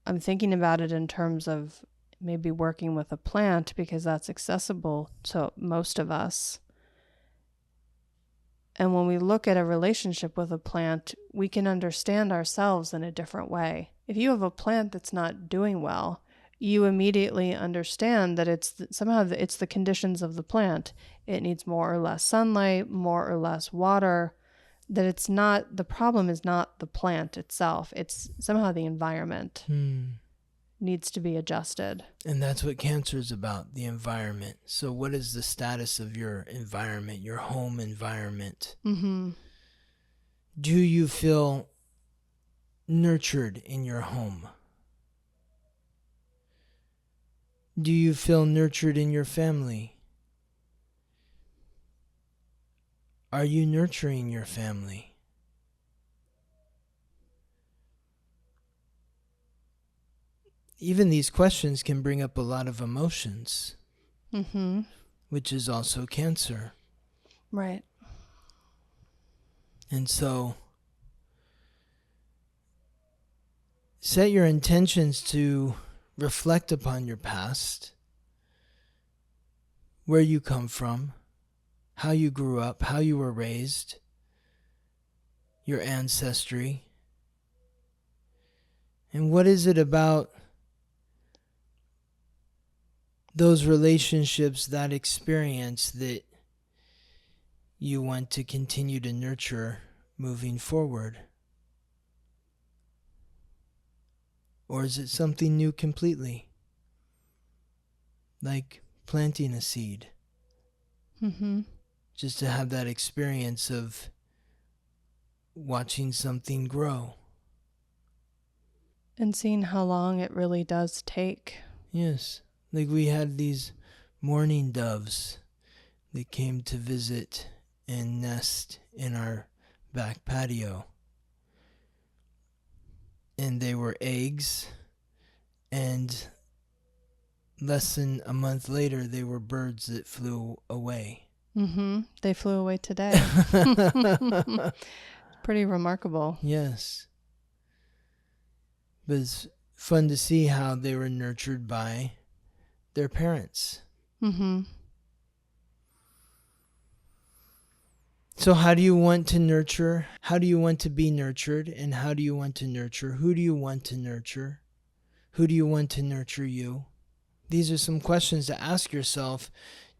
I'm thinking about it in terms of maybe working with a plant, because that's accessible to most of us. And when we look at a relationship with a plant, we can understand ourselves in a different way. If you have a plant that's not doing well, you immediately understand that it's the conditions of the plant. It needs more or less sunlight, more or less water, that it's not, the problem is not the plant itself. It's somehow the environment needs to be adjusted. And that's what Cancer is about, the environment. So what is the status of your environment, your home environment? Do you feel nurtured in your home? Do you feel nurtured in your family? Are you nurturing your family? Even these questions can bring up a lot of emotions, which is also Cancer. Right. And so set your intentions to reflect upon your past, where you come from, how you grew up, how you were raised, your ancestry. And what is it about those relationships, that experience, that you want to continue to nurture moving forward? Or is it something new completely? Like planting a seed. Just to have that experience of watching something grow. And seeing how long it really does take. Yes. Like we had these mourning doves that came to visit and nest in our back patio. and they were eggs, and less than a month later, they were birds that flew away. They flew away today. Pretty remarkable. Yes. But it's fun to see how they were nurtured by their parents. So how do you want to nurture? How do you want to be nurtured? And how do you want to nurture? Who do you want to nurture? Who do you want to nurture you? These are some questions to ask yourself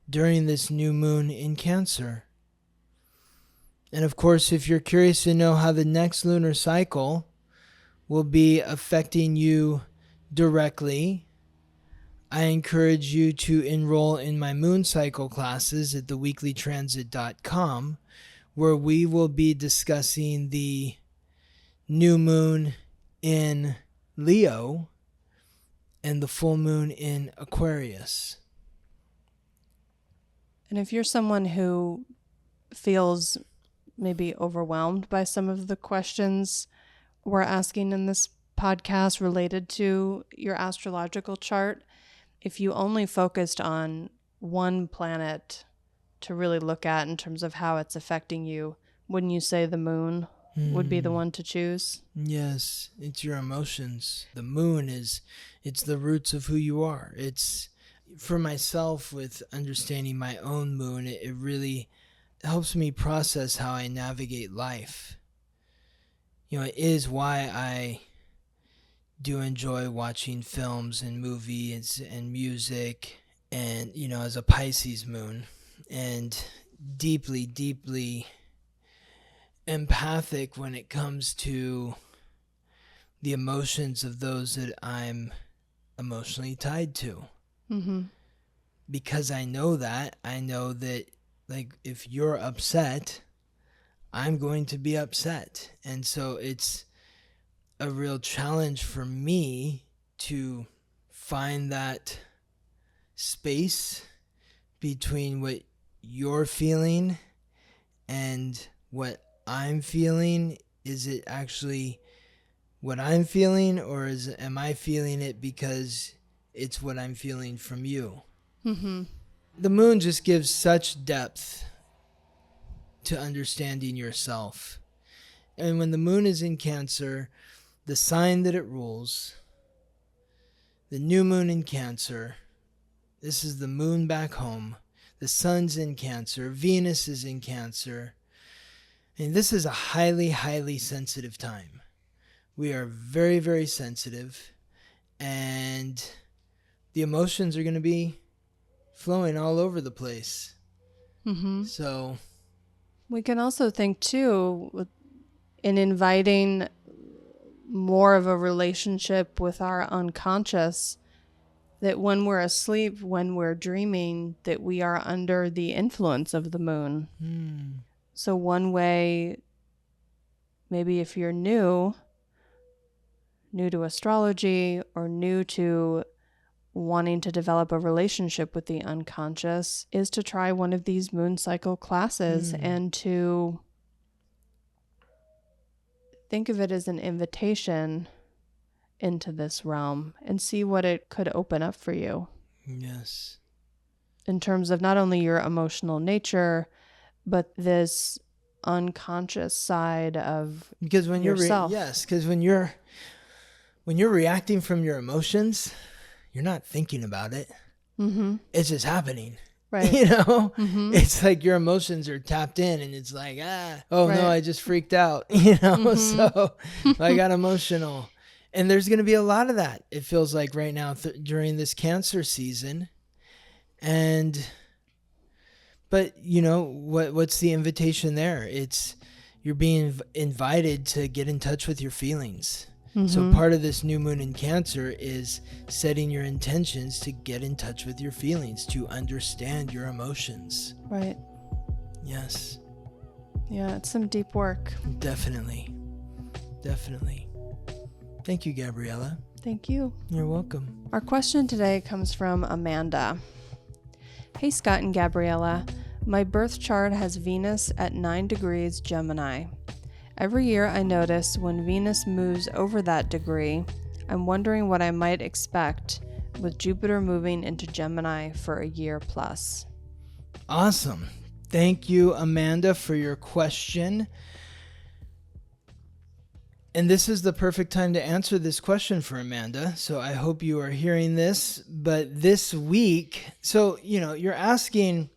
during this new moon in Cancer. And of course, if you're curious to know how the next lunar cycle will be affecting you directly, I encourage you to enroll in my moon cycle classes at theweeklytransit.com, where we will be discussing the new moon in Leo and the full moon in Aquarius. And if you're someone who feels maybe overwhelmed by some of the questions we're asking in this podcast related to your astrological chart, if you only focused on one planet to really look at in terms of how it's affecting you, wouldn't you say the moon would be the one to choose? Yes, it's your emotions. The moon it's the roots of who you are. It's, for myself, with understanding my own moon, it really helps me process how I navigate life. It is why I do enjoy watching films and movies and music, and, as a Pisces moon, and deeply, deeply empathic when it comes to the emotions of those that I'm emotionally tied to. Because I know that, like, if you're upset, I'm going to be upset. And so it's a real challenge for me to find that space between what you're feeling and what I'm feeling. Is it actually what I'm feeling, or am I feeling it because it's what I'm feeling from you? The moon just gives such depth to understanding yourself. And when the moon is in Cancer, the sign that it rules, the new moon in Cancer, this is the moon back home. The sun's in Cancer. Venus is in Cancer. And this is a highly, highly sensitive time. We are very, very sensitive. And the emotions are going to be flowing all over the place. So we can also think, too, in inviting more of a relationship with our unconscious, that when we're asleep, when we're dreaming, that we are under the influence of the moon. So one way, maybe if you're new to astrology, or new to wanting to develop a relationship with the unconscious, is to try one of these moon cycle classes and to think of it as an invitation into this realm and see what it could open up for you. Yes. In terms of not only your emotional nature, but this unconscious side of because when yourself. Because when you're reacting from your emotions, you're not thinking about it. It's just happening. Right. It's like your emotions are tapped in, and it's like, no, I just freaked out, so I got emotional. And there's going to be a lot of that, it feels like, right now during this Cancer season. But what's the invitation there? It's you're being invited to get in touch with your feelings. So part of this new moon in Cancer is setting your intentions to get in touch with your feelings, to understand your emotions. Right. Yes. Yeah, it's some deep work. Definitely. Thank you, Gabriella. Thank you. You're welcome. Our question today comes from Amanda. Hey, Scott and Gabriella. My birth chart has Venus at 9 degrees Gemini. Every year I notice when Venus moves over that degree, I'm wondering what I might expect with Jupiter moving into Gemini for a year plus. Awesome. Thank you, Amanda, for your question. And this is the perfect time to answer this question for Amanda. So I hope you are hearing this. But this week, you're asking,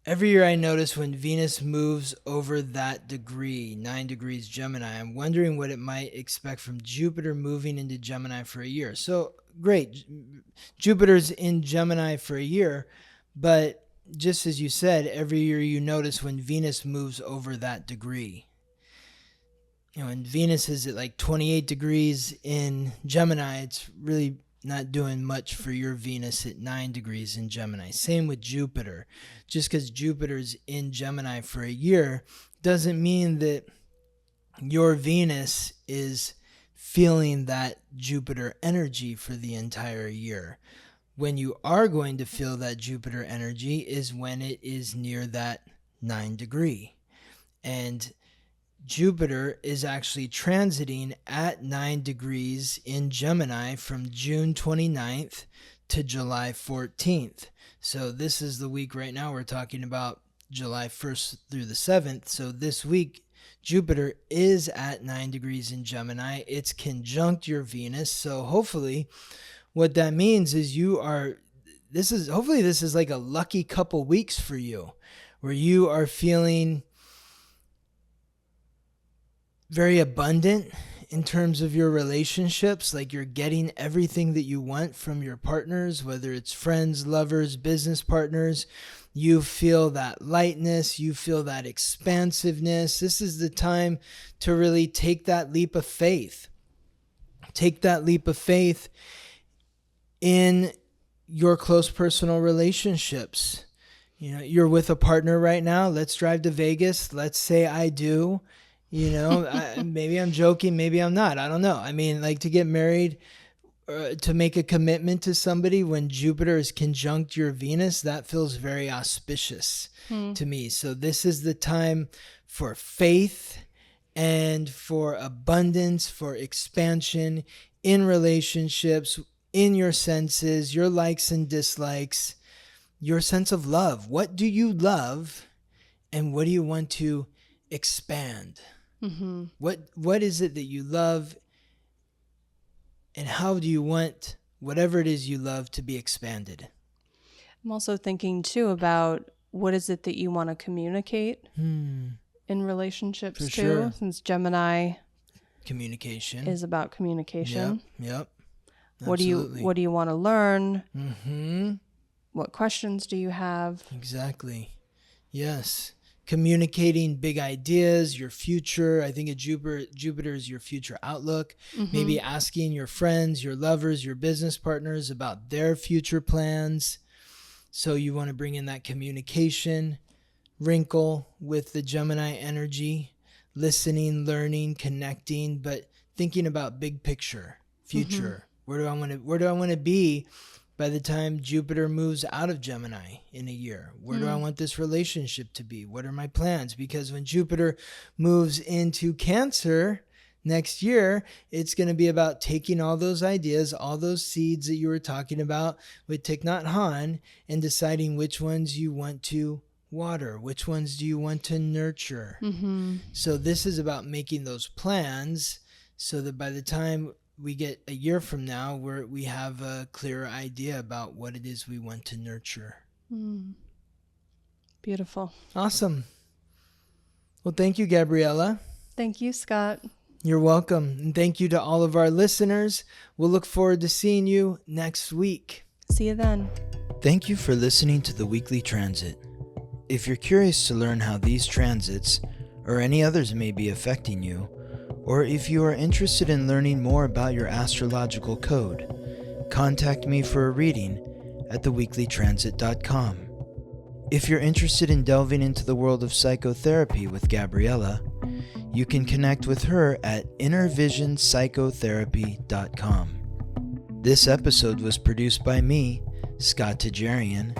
every year I notice when Venus moves over that degree, 9 degrees Gemini, I'm wondering what it might expect from Jupiter moving into Gemini for a year. So great. Jupiter's in Gemini for a year, but just as you said, every year you notice when Venus moves over that degree. And Venus is at like 28 degrees in Gemini. It's really not doing much for your Venus at 9 degrees in Gemini. Same with Jupiter. Just because Jupiter's in Gemini for a year doesn't mean that your Venus is feeling that Jupiter energy for the entire year. When you are going to feel that Jupiter energy is when it is near that 9 degree. And Jupiter is actually transiting at 9 degrees in Gemini from June 29th to July 14th. So this is the week right now we're talking about July 1st through the 7th. So this week, Jupiter is at 9 degrees in Gemini. It's conjunct your Venus. So hopefully what that means is this is like a lucky couple weeks for you where you are feeling very abundant in terms of your relationships, like you're getting everything that you want from your partners, whether it's friends, lovers, business partners. You feel that lightness, you feel that expansiveness. This is the time to really take that leap of faith. Take that leap of faith in your close personal relationships. You're with a partner right now. Let's drive to Vegas. Let's say I do. Maybe I'm joking, maybe I'm not. I don't know. I mean, like to get married, to make a commitment to somebody when Jupiter is conjunct your Venus, that feels very auspicious to me. So this is the time for faith and for abundance, for expansion in relationships, in your senses, your likes and dislikes, your sense of love. What do you love and what do you want to expand? Mm-hmm. What is it that you love, and how do you want whatever it is you love to be expanded? I'm also thinking too about what is it that you want to communicate in relationships too, sure. Since Gemini communication is about communication. Yep. What do you want to learn? Mm-hmm. What questions do you have? Exactly. Yes. Communicating big ideas, your future. I think Jupiter is your future outlook. Mm-hmm. Maybe asking your friends, your lovers, your business partners about their future plans. So you want to bring in that communication wrinkle with the Gemini energy, listening, learning, connecting, but thinking about big picture, future. Mm-hmm. Where do I want to be by the time Jupiter moves out of Gemini in a year? Where do I want this relationship to be? What are my plans? Because when Jupiter moves into Cancer next year, it's going to be about taking all those ideas, all those seeds that you were talking about with Thich Nhat Hanh, and deciding which ones you want to water, which ones do you want to nurture. Mm-hmm. So this is about making those plans so that by the time we get a year from now where we have a clearer idea about what it is we want to nurture. Beautiful. Awesome. Well, thank you, Gabriella. Thank you, Scott. You're welcome. And thank you to all of our listeners. We'll look forward to seeing you next week. See you then. Thank you for listening to the Weekly Transit. If you're curious to learn how these transits or any others may be affecting you, or if you are interested in learning more about your astrological code, contact me for a reading at theweeklytransit.com. If you're interested in delving into the world of psychotherapy with Gabriella, you can connect with her at innervisionpsychotherapy.com. This episode was produced by me, Scott Tajarian.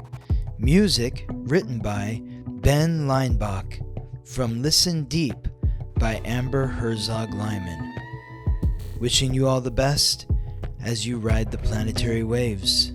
Music written by Ben Leinbach from Listen Deep by Amber Herzog Lyman. Wishing you all the best as you ride the planetary waves.